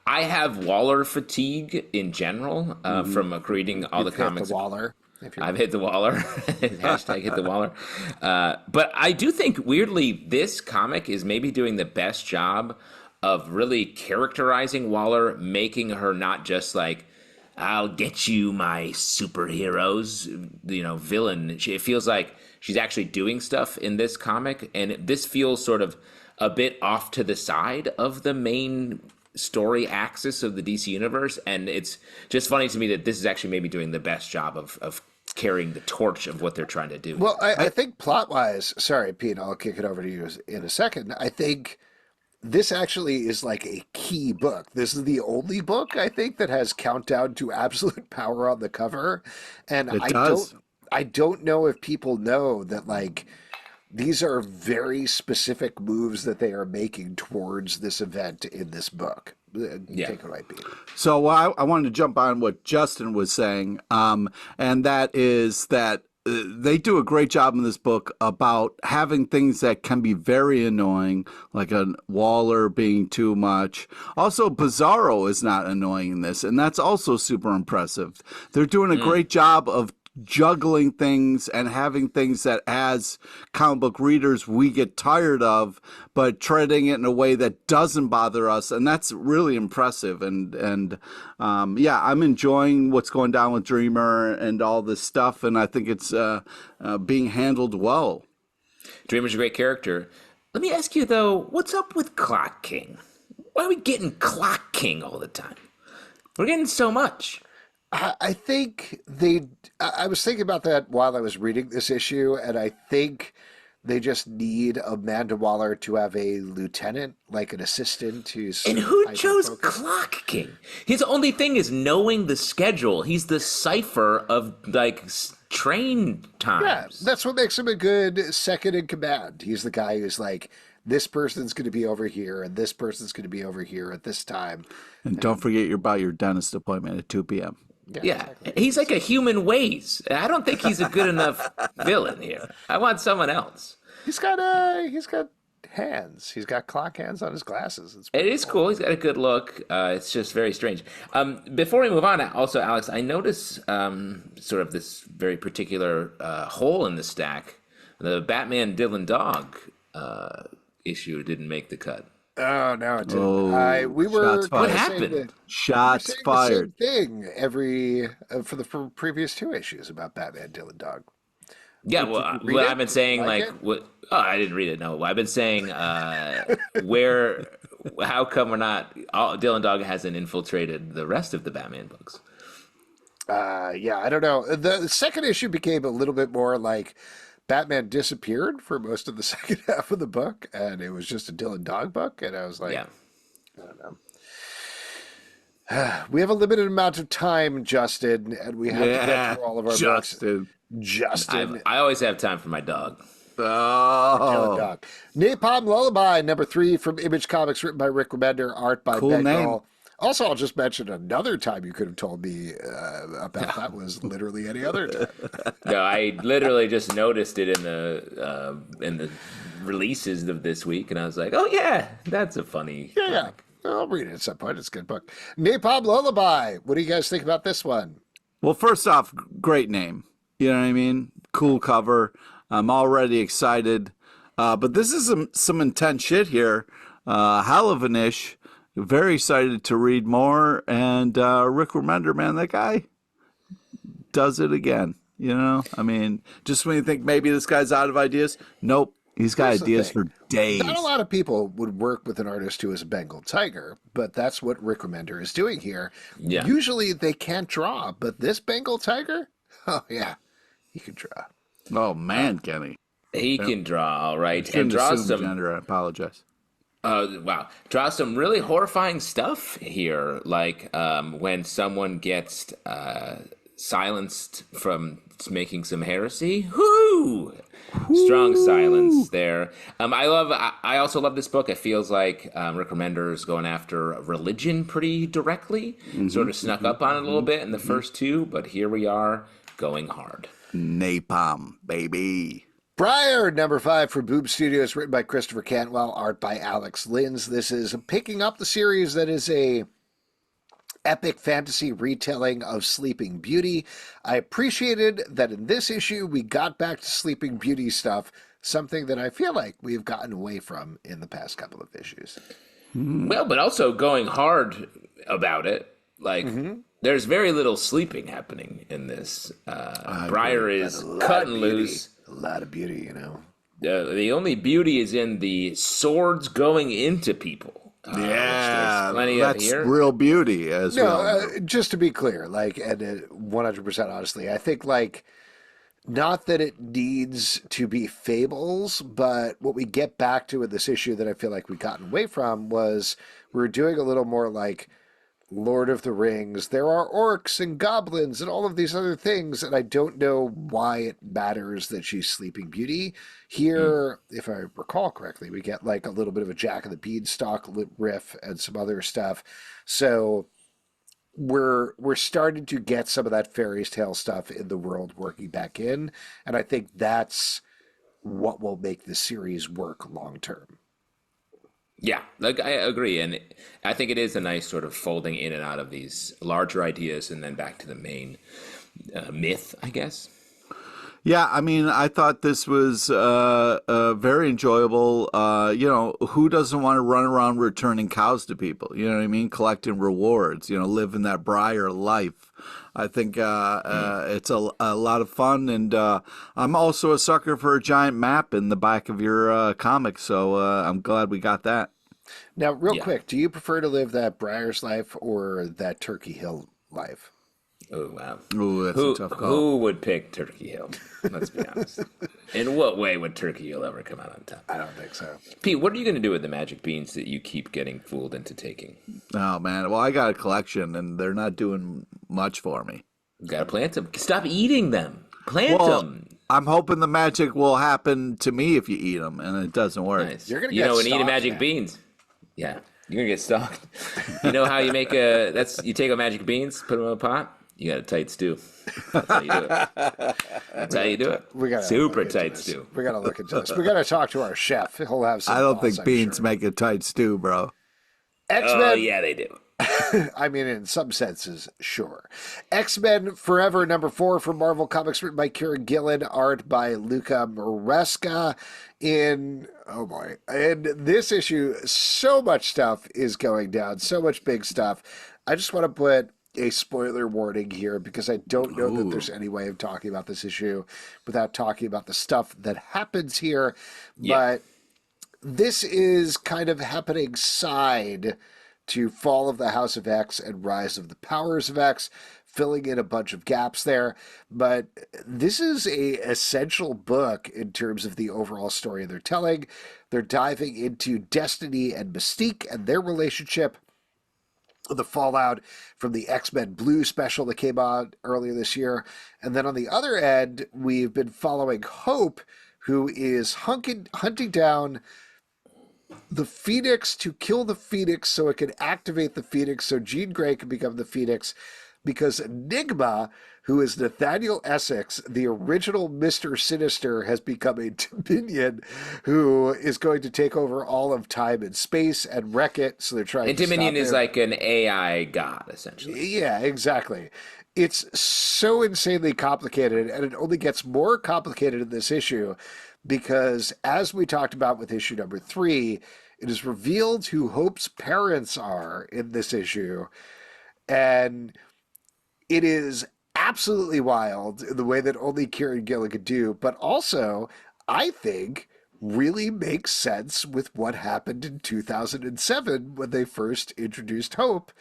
I have Waller fatigue in general from reading all the comics. The Waller. I've hit the Waller. Hashtag hit the Waller. But I do think, weirdly, this comic is maybe doing the best job of really characterizing Waller, making her not just like, I'll get you, my superheroes, villain. It feels like she's actually doing stuff in this comic, and this feels sort of a bit off to the side of the main story axis of the DC universe, and it's just funny to me that this is actually maybe doing the best job of carrying the torch of what they're trying to do. Well, I think plot-wise, sorry, Pete, I'll kick it over to you in a second. I think this actually is like a key book. This is the only book, I think, that has Countdown to Absolute Power on the cover, and I don't know if people know that, like, these are very specific moves that they are making towards this event in this book. Yeah. Take it away, Pete. So I wanted to jump on what Justin was saying, and that is that they do a great job in this book about having things that can be very annoying, like a Waller being too much. Also, Bizarro is not annoying in this, and that's also super impressive. They're doing a great job of juggling things and having things that as comic book readers we get tired of, but treading it in a way that doesn't bother us, and that's really impressive. And I'm enjoying what's going down with Dreamer and all this stuff, and I think it's being handled well. Dreamer's a great character. Let me ask you though, what's up with Clock King? Why are we getting Clock King all the time? We're getting so much. I think I was thinking about that while I was reading this issue, and I think they just need Amanda Waller to have a lieutenant, like an assistant who's... And who chose Clock King? His only thing is knowing the schedule. He's the cipher of, like, train times. Yeah, that's what makes him a good second in command. He's the guy who's like, this person's going to be over here, and this person's going to be over here at this time. And don't forget about your dentist appointment at 2 p.m. Yeah, exactly. He's like a human Waze. I don't think he's a good enough villain here. I want someone else. He's got hands. He's got clock hands on his glasses. It is cool. He's got a good look. It's just very strange. Before we move on, also, Alex, I notice sort of this very particular hole in the stack. The Batman Dylan Dog issue didn't make the cut. Oh no, it didn't. We were what happened? Shots fired. The same thing for the previous 2 issues about Batman Dylan Dog. Yeah, well, I've been saying I didn't read it. No, I've been saying how come we're not? Dylan Dog hasn't infiltrated the rest of the Batman books. I don't know. The second issue became a little bit more like Batman disappeared for most of the second half of the book, and it was just a Dylan Dog book, and I was like, I don't know. We have a limited amount of time, Justin, and we have to get through all of our books. Justin. I always have time for my dog. Dylan Dog. Napalm Lullaby, number 3 from Image Comics, written by Rick Remender, art by Cool Ben name. Gall. Also, I'll just mention another time you could have told me about that was literally any other time. No, I literally just noticed it in the releases of this week, and I was like, "Oh yeah, that's a funny." Yeah. I'll read it at some point. It's a good book. Napalm Lullaby. What do you guys think about this one? Well, first off, great name. You know what I mean? Cool cover. I'm already excited. But this is some intense shit here. Hell of an ish. Very excited to read more. And Rick Remender, man, that guy does it again. You know? I mean, just when you think maybe this guy's out of ideas, nope. He's got ideas for days. Not a lot of people would work with an artist who is a Bengal tiger, but that's what Rick Remender is doing here. Yeah. Usually they can't draw, but this Bengal tiger, oh yeah, he can draw. Oh, man, Kenny. He can draw, all right, and draw some. Gender, I apologize. Wow, draw some really horrifying stuff here, like when someone gets silenced from making some heresy. Whoo! Strong silence there. I also love this book. It feels like Rick Remender is going after religion pretty directly. Sort of snuck up on it a little bit in the first two, but here we are going hard. Napalm, baby. Briar, number 5 for Boob Studios, written by Christopher Cantwell, art by Alex Linz. This is picking up the series that is a epic fantasy retelling of Sleeping Beauty. I appreciated that in this issue we got back to Sleeping Beauty stuff, something that I feel like we've gotten away from in the past couple of issues. Well, but also going hard about it. Like, there's very little sleeping happening in this. Briar is cutting loose. A lot of beauty, you know. The only beauty is in the swords going into people. Yeah, plenty that's of here. real beauty as well. Just to be clear, like, and 100% honestly, I think, like, not that it needs to be fables, but what we get back to in this issue that I feel like we've gotten away from was we're doing a little more like Lord of the Rings. There are orcs and goblins and all of these other things, and I don't know why it matters that she's Sleeping Beauty. Here, if I recall correctly, we get like a little bit of a Jack of the Beanstalk riff and some other stuff. So we're starting to get some of that fairy tale stuff in the world working back in, and I think that's what will make this series work long term. Yeah, like I agree, and I think it is a nice sort of folding in and out of these larger ideas, and then back to the main myth, I guess. Yeah, I mean, I thought this was very enjoyable. You know, who doesn't want to run around returning cows to people? You know what I mean? Collecting rewards, you know, living that Briar life. I think it's a lot of fun. And I'm also a sucker for a giant map in the back of your comic. So I'm glad we got that. Now, real quick, do you prefer to live that Briar's life or that Turkey Hill life? Oh, wow. Ooh, that's a tough call. Who would pick Turkey Hill? Let's be honest. In what way would Turkey Hill ever come out on top? I don't think so. Pete, what are you going to do with the magic beans that you keep getting fooled into taking? Oh, man. Well, I got a collection, and they're not doing much for me. You got to plant them. Stop eating them. Plant them. I'm hoping the magic will happen to me if you eat them, and it doesn't work. Nice. You're gonna you get know, and eating stalked, magic man. beans. Yeah, you're going to get stalked. You know how you make you take a magic beans, put them in a pot? You got a tight stew. That's how you do it. That's how you do it. We got super tight stew. We got to look into this. We got to talk to our chef. He'll have some. I don't thoughts, think I'm beans sure. make a tight stew, bro. X-Men. Oh yeah, they do. I mean, in some senses, sure. X-Men Forever, number 4 from Marvel Comics, written by Kieran Gillen, art by Luca Maresca. In this issue, so much stuff is going down, so much big stuff. I just want to put a spoiler warning here because I don't know that there's any way of talking about this issue without talking about the stuff that happens here. Yeah. But this is kind of happening side to Fall of the House of X and Rise of the Powers of X, filling in a bunch of gaps there. But this is a essential book in terms of the overall story they're telling. They're diving into Destiny and Mystique and their relationship, the fallout from the X-Men Blue special that came out earlier this year. And then on the other end, we've been following Hope, who is hunting down the Phoenix to kill the Phoenix so it can activate the Phoenix so Jean Grey can become the Phoenix, because Enigma, who is Nathaniel Essex, the original Mr. Sinister, has become a Dominion who is going to take over all of time and space and wreck it. So they're trying And to Dominion stop is it. like an AI god, essentially. Yeah, exactly. It's so insanely complicated, and it only gets more complicated in this issue because, as we talked about with issue number 3, it is revealed who Hope's parents are in this issue. And it is absolutely wild in the way that only Kieran Gillen could do, but also, I think, really makes sense with what happened in 2007 when they first introduced Hope,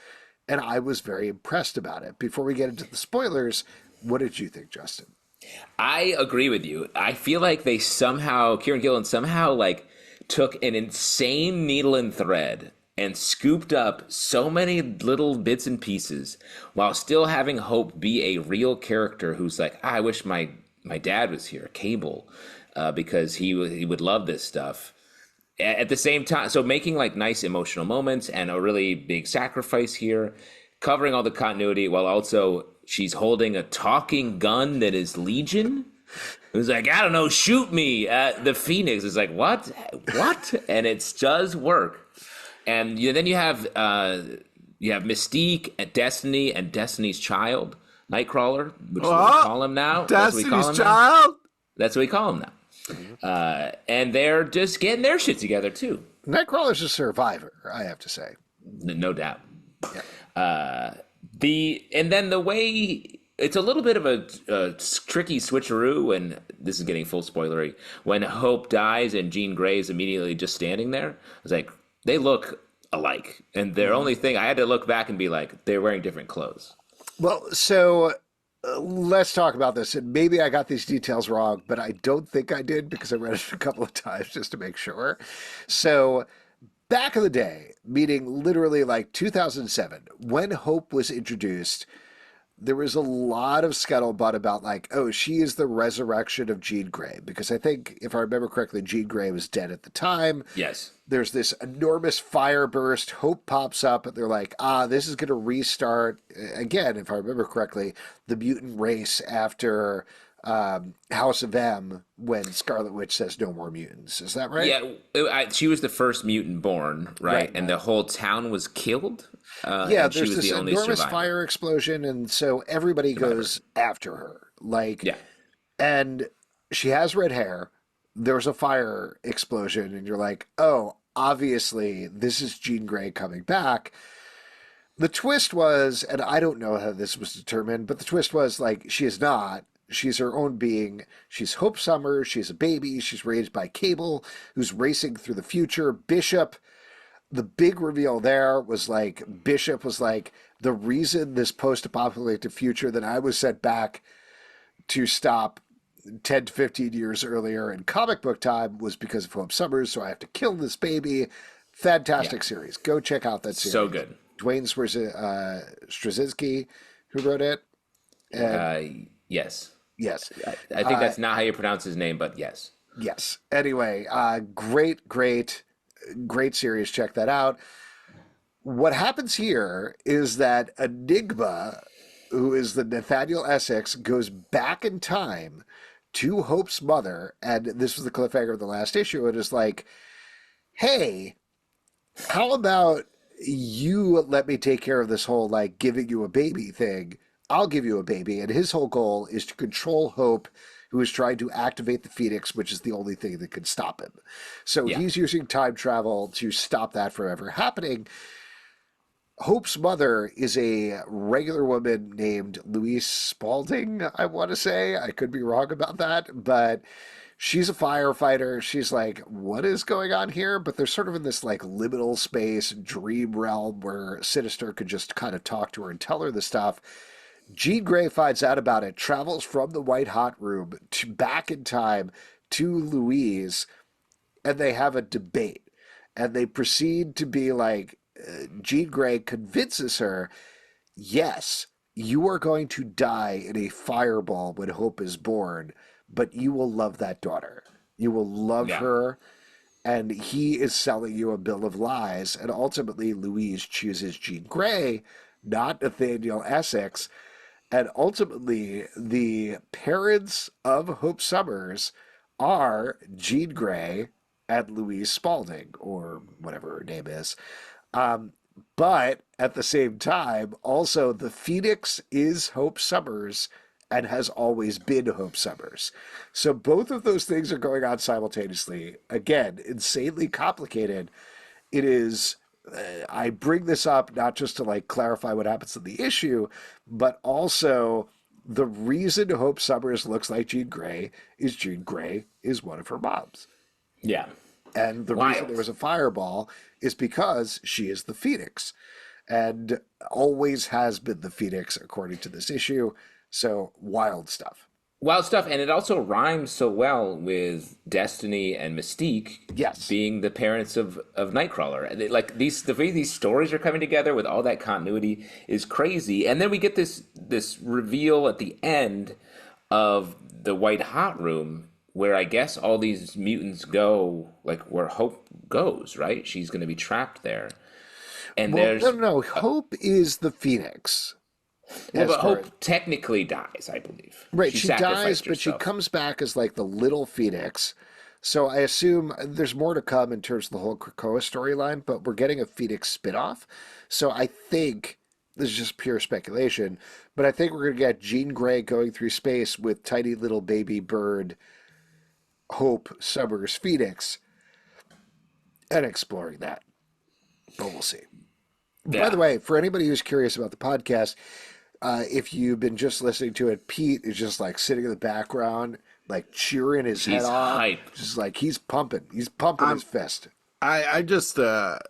and I was very impressed about it. Before we get into the spoilers, what did you think, Justin? I agree with you. I feel like Kieran Gillen somehow like took an insane needle and thread and scooped up so many little bits and pieces while still having Hope be a real character who's like, I wish my dad was here, Cable, because he would love this stuff. At the same time, so making like nice emotional moments and a really big sacrifice here, covering all the continuity while also she's holding a talking gun that is Legion. It was like, I don't know, shoot me. The Phoenix is like, what? And it does work. And then you have Mystique and Destiny and Destiny's Child, Nightcrawler, which is what we call him now. Destiny's Child? That's what we call him now. And they're just getting their shit together, too. Nightcrawler's a survivor, I have to say. No doubt. Yeah. And then the way it's a little bit of a tricky switcheroo, and this is getting full spoilery, when Hope dies and Jean Grey is immediately just standing there. I was like, they look alike. And their only thing, I had to look back and be like, they're wearing different clothes. Well, so let's talk about this. And maybe I got these details wrong, but I don't think I did because I read it a couple of times just to make sure. So back in the day, meaning literally like 2007, when Hope was introduced, there was a lot of scuttlebutt about like, oh, she is the resurrection of Jean Grey. Because I think, if I remember correctly, Jean Grey was dead at the time. Yes. There's this enormous fire burst. Hope pops up, and they're like, this is going to restart, again, if I remember correctly, the mutant race after House of M when Scarlet Witch says no more mutants. Is that right? Yeah, she was the first mutant born, right? And the whole town was killed. Yeah, there's this enormous fire explosion, and so everybody goes after her. And she has red hair. There's a fire explosion, and you're like, oh, obviously, this is Jean Grey coming back. The twist was, and I don't know how this was determined, but the twist was like, she is not. She's her own being. She's Hope Summers. She's a baby. She's raised by Cable, who's racing through the future. Bishop, the big reveal there was like, Bishop was like, the reason this post-apocalyptic future that I was sent back to stop 10 to 15 years earlier in comic book time was because of Hope Summers, so I have to kill this baby. Fantastic series. Go check out that series. So good. Dwayne Straczynski, who wrote it. And yes. Yes. I think that's not how you pronounce his name, but yes. Yes. Anyway, great series. Check that out. What happens here is that Enigma, who is the Nathaniel Essex, goes back in time to Hope's mother, and this was the cliffhanger of the last issue. It is like, hey, how about you let me take care of this whole like giving you a baby thing? I'll give you a baby. And his whole goal is to control Hope, who is trying to activate the Phoenix, which is the only thing that can stop him. So he's using time travel to stop that from ever happening. Hope's mother is a regular woman named Louise Spaulding, I want to say. I could be wrong about that, but she's a firefighter. She's like, what is going on here? But they're sort of in this like liminal space, dream realm where Sinister could just kind of talk to her and tell her the stuff. Jean Grey finds out about it, travels from the White Hot Room back in time to Louise, and they have a debate. And they proceed to be like, Jean Grey convinces her, yes, you are going to die in a fireball when Hope is born, but you will love that daughter. You will love her, and he is selling you a bill of lies. And ultimately, Louise chooses Jean Grey, not Nathaniel Essex. And ultimately, the parents of Hope Summers are Jean Grey and Louise Spaulding, or whatever her name is. But at the same time, also the Phoenix is Hope Summers and has always been Hope Summers. So both of those things are going on simultaneously. Again, insanely complicated. It is, I bring this up not just to like clarify what happens in the issue, but also the reason Hope Summers looks like Jean Grey is one of her moms. Yeah. And the reason there was a fireball is because she is the Phoenix and always has been the Phoenix, according to this issue. So wild stuff. Wild stuff. And it also rhymes so well with Destiny and Mystique being the parents of Nightcrawler. Like the way these stories are coming together with all that continuity is crazy. And then we get this reveal at the end of the White Hot Room, where I guess all these mutants go, like where Hope goes, right? She's going to be trapped there. And no. Hope is the Phoenix. Well, but Hope technically dies, I believe. Right, she dies, but she comes back as like the little Phoenix. So I assume there's more to come in terms of the whole Krakoa storyline, but we're getting a Phoenix spinoff. So I think, this is just pure speculation, but I think we're going to get Jean Grey going through space with tiny little baby bird Hope Summers Phoenix and exploring that. But we'll see. Yeah. By the way, for anybody who's curious about the podcast, if you've been just listening to it, Pete is just like sitting in the background, like cheering his head off. Hype. Just like he's pumping. He's pumping his fist. I just I'm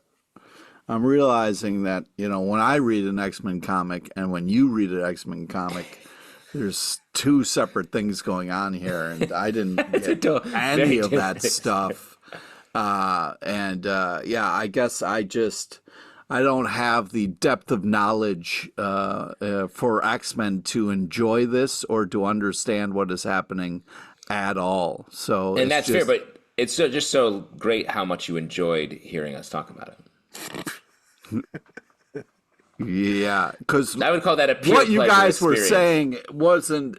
realizing that, you know, when I read an X-Men comic and when you read an X-Men comic, there's two separate things going on here, and I didn't get any of that stuff. I guess I don't have the depth of knowledge for X-Men to enjoy this or to understand what is happening at all. So, and that's fair, but it's just so great how much you enjoyed hearing us talk about it. Yeah, because I would call that a pure what you guys experience. were saying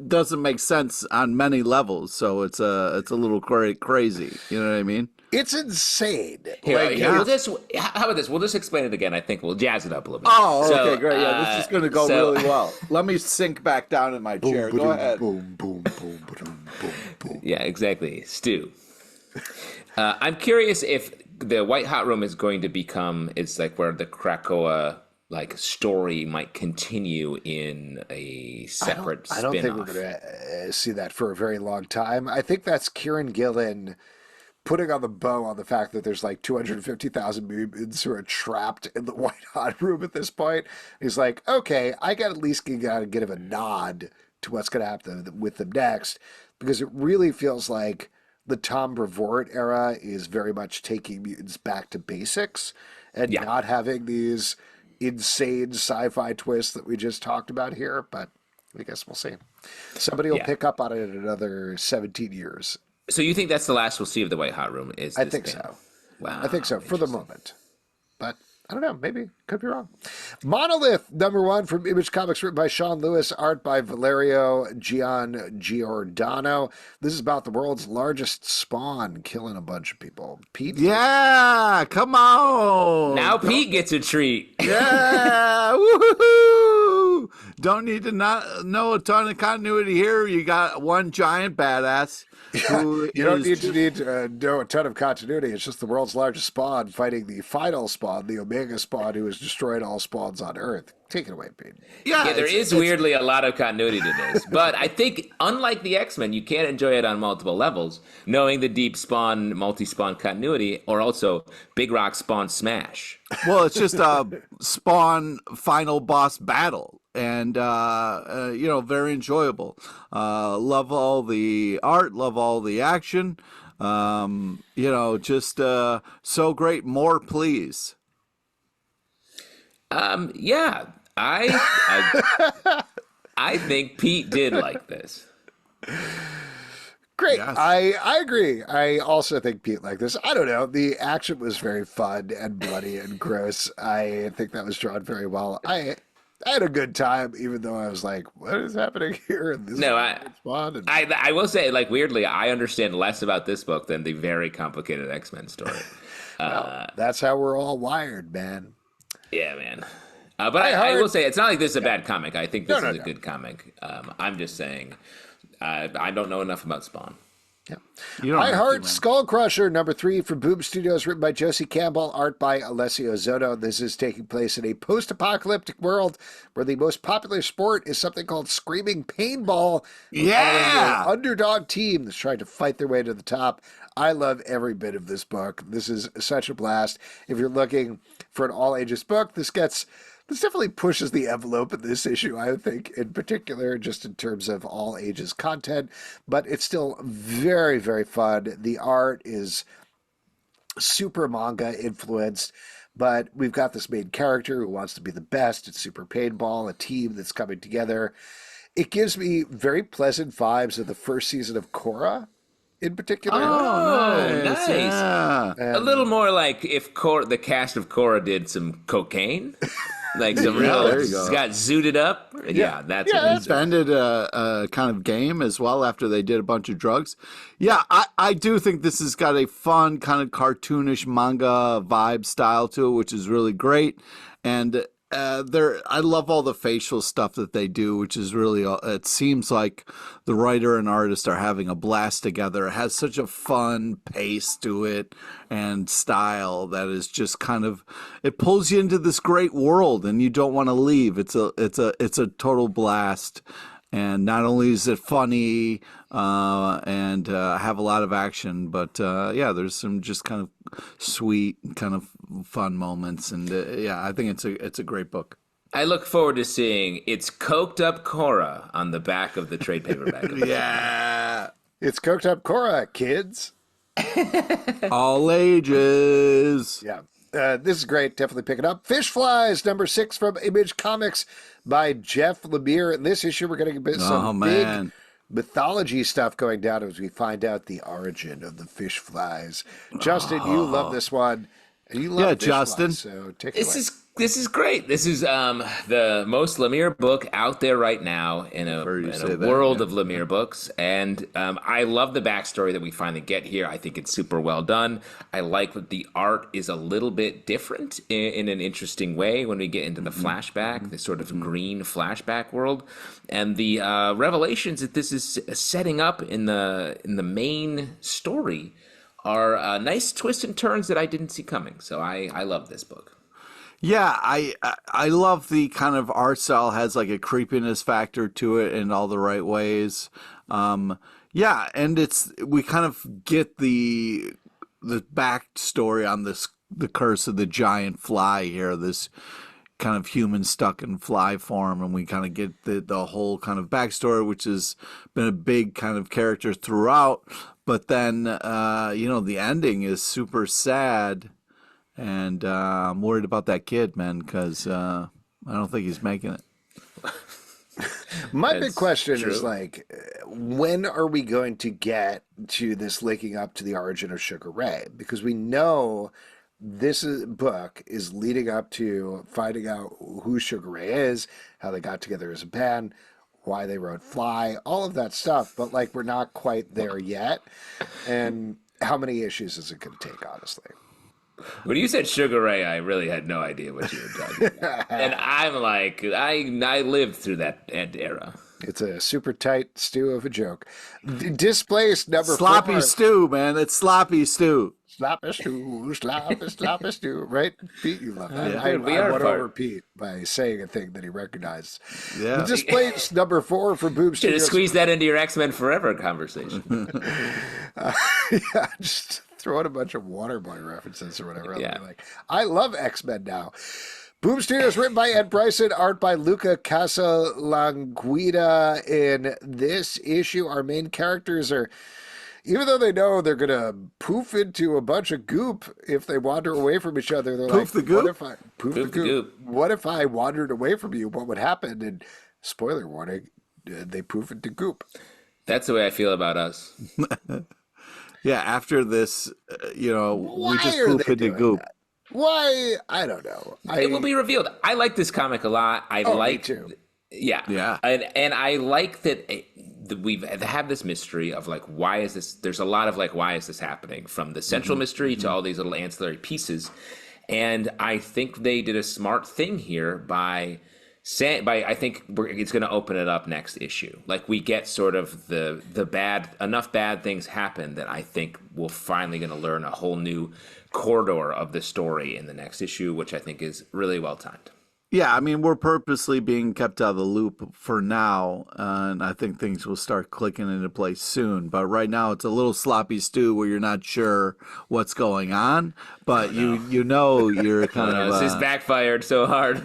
doesn't make sense on many levels. So it's a little crazy. You know what I mean? It's insane. How about this? We'll just explain it again. I think we'll jazz it up a little bit. Oh, okay, great. Yeah, this is going to go really well. Let me sink back down in my chair. Go ahead. Boom, boom, boom, boom, boom, boom. Yeah, exactly. Stu. I'm curious if the White Hot Room is going to become, it's like where the Krakoa story might continue in a separate spin-off. I don't think we're going to see that for a very long time. I think that's Kieran Gillen putting on the bow on the fact that there's like 250,000 mutants who are trapped in the White Hot Room at this point. He's like, okay, I got at least got to give a nod to what's going to happen with them next, because it really feels like the Tom Brevoort era is very much taking mutants back to basics and not having these insane sci-fi twists that we just talked about here. But I guess we'll see. Somebody will pick up on it in another 17 years. So you think that's the last we'll see of the White Hot Room? I think so. Wow. I think so for the moment. But I don't know. Maybe. Could be wrong. Monolith, #1 from Image Comics, written by Sean Lewis, art by Valerio Giordano. This is about the world's largest spawn killing a bunch of people. Pete? Yeah, come on. Now Pete gets a treat. Yeah, woohoo. Don't need to not know a ton of continuity here. You got one giant badass. Who You don't is need to know a ton of continuity. It's just the world's largest spawn fighting the final spawn, the Omega spawn, who has destroyed all spawns on Earth. Take it away, Pete. Yeah, there is weirdly a lot of continuity to this. But I think, unlike the X-Men, you can enjoy it on multiple levels, knowing the deep spawn, multi-spawn continuity, or also Big Rock spawn smash. Well, it's just a Spawn final boss battle, and very enjoyable. Love all the art, love all the action. Just so great. More, please. Yeah, I think Pete did like this. Great. Yes. I agree. I also think Pete liked this. I don't know. The action was very fun and bloody and gross. I think that was drawn very well. I had a good time, even though I was like, what is happening here? And this fun. I will say, like, weirdly, I understand less about this book than the very complicated X-Men story. Well, that's how we're all wired, man. Yeah, man. But I will say, it's not like this is a bad comic. I think this is a good comic. I'm just saying, I don't know enough about Spawn. Yeah. I Heart Skull Crusher #3 from Boom Studios, written by Josie Campbell, art by Alessio Zotto. This is taking place in a post-apocalyptic world where the most popular sport is something called screaming paintball. Yeah! An underdog team that's trying to fight their way to the top. I love every bit of this book. This is such a blast. If you're looking for an all-ages book, this definitely pushes the envelope in this issue, I think, in particular, just in terms of all ages content. But it's still very, very fun. The art is super manga influenced, but we've got this main character who wants to be the best. It's super paintball, a team that's coming together. It gives me very pleasant vibes of the first season of Korra. In particular. Oh, nice. Yeah. A little more like if the cast of Korra did some cocaine. Like some real, got zooted up. Yeah, that's what it's invented a kind of game as well after they did a bunch of drugs. Yeah, I do think this has got a fun kind of cartoonish manga vibe style to it, which is really great. And I love all the facial stuff that they do, which is really, it seems like the writer and artist are having a blast together. It has such a fun pace to it and style that is just kind of, it pulls you into this great world and you don't want to leave. It's a total blast. And not only is it funny and have a lot of action, but there's some just kind of sweet, kind of fun moments, and I think it's a great book. I look forward to seeing it's coked up Korra on the back of the trade paperback. Yeah, it's coked up Korra, kids. All ages. Yeah. This is great. Definitely pick it up. Fish Flies, #6 from Image Comics by Jeff Lemire. In this issue, we're going to get some big mythology stuff going down as we find out the origin of the fish flies. Justin, you love this one. You love Fish Justin. Flies, so take it away. This is great. This is the most Lemire book out there right now in a world of Lemire books. And I love the backstory that we finally get here. I think it's super well done. I like that the art is a little bit different in an interesting way when we get into the flashback, the sort of green flashback world. And the revelations that this is setting up in the main story are nice twists and turns that I didn't see coming. So I love this book. Yeah, I love the kind of art style, has like a creepiness factor to it in all the right ways. And we kind of get the backstory on the curse of the giant fly here, this kind of human stuck in fly form, and we kind of get the whole kind of backstory, which has been a big kind of character throughout. But then, the ending is super sad. And I'm worried about that kid, man, because I don't think he's making it. My big question is, like, when are we going to get to this linking up to the origin of Sugar Ray? Because we know this book is leading up to finding out who Sugar Ray is, how they got together as a band, why they wrote Fly, all of that stuff. But, like, we're not quite there yet. And how many issues is it going to take, honestly? When you said Sugar Ray, I really had no idea what you were talking about. And I'm like, I lived through that era. It's a super tight stew of a joke. Displaced number Sloppy 4. stew, man. It's sloppy stew. Sloppy stew, sloppy stew. Right? Pete, you love that. Yeah. I We won are over Pete by saying a thing that he recognized. Yeah. Displaced number 4 for Boom Should have Studios. squeezed that into your X-Men Forever conversation. Yeah, just throw in a bunch of Waterboy references or whatever. Yeah. I love X-Men now. Boom Studios, written by Ed Bryson, art by Luca Casalanguida. In this issue, our main characters are, even though they know they're going to poof into a bunch of goop if they wander away from each other, they're Poof the goop? What if I poof the goop? What if I wandered away from you? What would happen? And spoiler warning, they poof into goop. That's the way I feel about us. Yeah, after this, we just are poop they into doing goop. that? Why? I don't know. It will be revealed. I like this comic a lot. Me too. Yeah. And I like that we've had this mystery of like, why is this? There's a lot of like, why is this happening? From the central mystery to all these little ancillary pieces. And I think they did a smart thing here by I think it's going to open it up next issue. Like we get sort of the enough bad things happen that I think we're finally going to learn a whole new corridor of the story in the next issue, which I think is really well timed. Yeah, I mean, we're purposely being kept out of the loop for now, and I think things will start clicking into place soon. But right now, it's a little sloppy stew where you're not sure what's going on, but you know you're kind of. This has backfired so hard.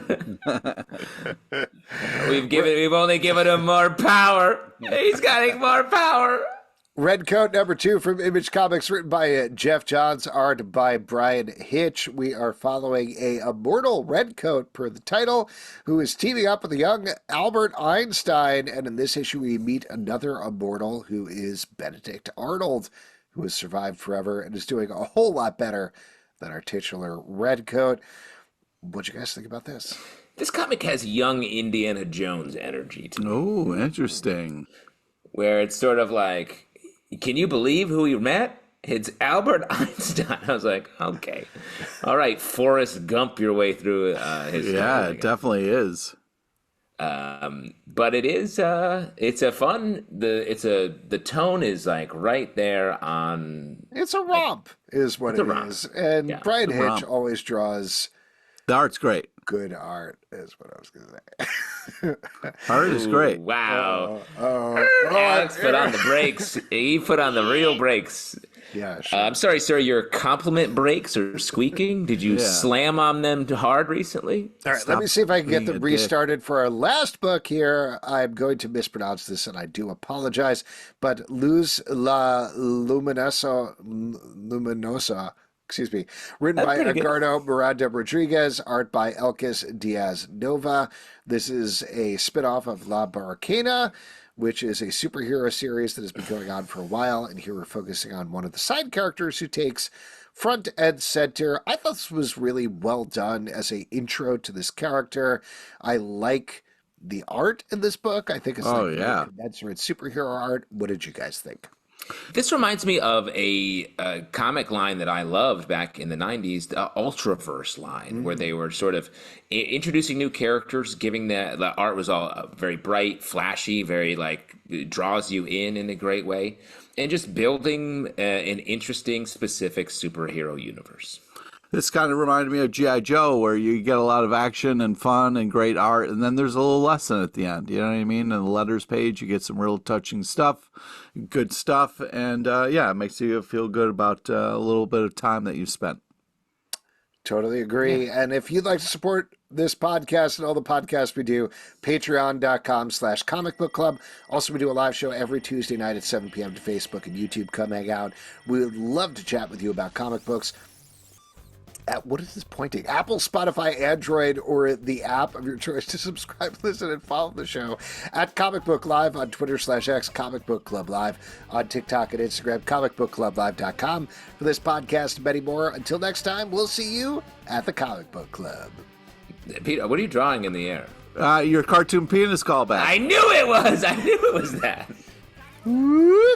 We've only given him more power. He's getting more power. Red Coat number 2 from Image Comics, written by Jeff Johns, art by Brian Hitch. We are following a immortal Redcoat per the title, who is teaming up with the young Albert Einstein. And in this issue, we meet another immortal who is Benedict Arnold, who has survived forever and is doing a whole lot better than our titular Redcoat. What'd you guys think about this? This comic has young Indiana Jones energy to it. Oh, interesting. Where it's sort of like, can you believe who you met? It's Albert Einstein. I was like, okay. All right, Forrest Gump your way through his Yeah, it definitely is. But it is it's a fun the tone is like right there on. It's a romp, is what it is. And Yeah, Brian it's a romp. Hitch always draws The art's great. good art, is what I was going to say. Art is great. Wow. Oh, Alex put on the brakes. He put on the real brakes. yeah, sure. I'm sorry, sir. Your compliment brakes are squeaking. Did you slam on them hard recently? All right, let Stop me see if I can get being them a dick. restarted for our last book here. I'm going to mispronounce this, and I do apologize. But Luz la Luminosa, excuse me, written That's by pretty good. Edgardo Miranda Rodriguez, art by Elkis Diaz Nova. This is a spinoff of La Barricana, which is a superhero series that has been going on for a while. And here we're focusing on one of the side characters who takes front and center. I thought this was really well done as a intro to this character. I like the art in this book. I think it's commensurate superhero art. What did you guys think? This reminds me of a comic line that I loved back in the 90s, the Ultraverse line, where they were sort of introducing new characters, giving the art was all very bright, flashy, very like, it draws you in a great way, and just building an interesting, specific superhero universe. This kind of reminded me of G.I. Joe, where you get a lot of action and fun and great art, and then there's a little lesson at the end. You know what I mean? In the letters page, you get some real touching stuff, good stuff, and it makes you feel good about a little bit of time that you spent. Totally agree. And if you'd like to support this podcast and all the podcasts we do, patreon.com/comicbookclub. Also, we do a live show every Tuesday night at 7 p.m. to Facebook and YouTube. Come hang out. We would love to chat with you about comic books. What is this pointing? Apple, Spotify, Android, or the app of your choice to subscribe, listen, and follow the show at Comic Book Live on Twitter/X, Comic Book Club Live on TikTok and Instagram, comicbookclublive.com. For this podcast and many more, until next time, we'll see you at the Comic Book Club. Peter, what are you drawing in the air? Your cartoon penis callback. I knew it was! I knew it was that! Woo!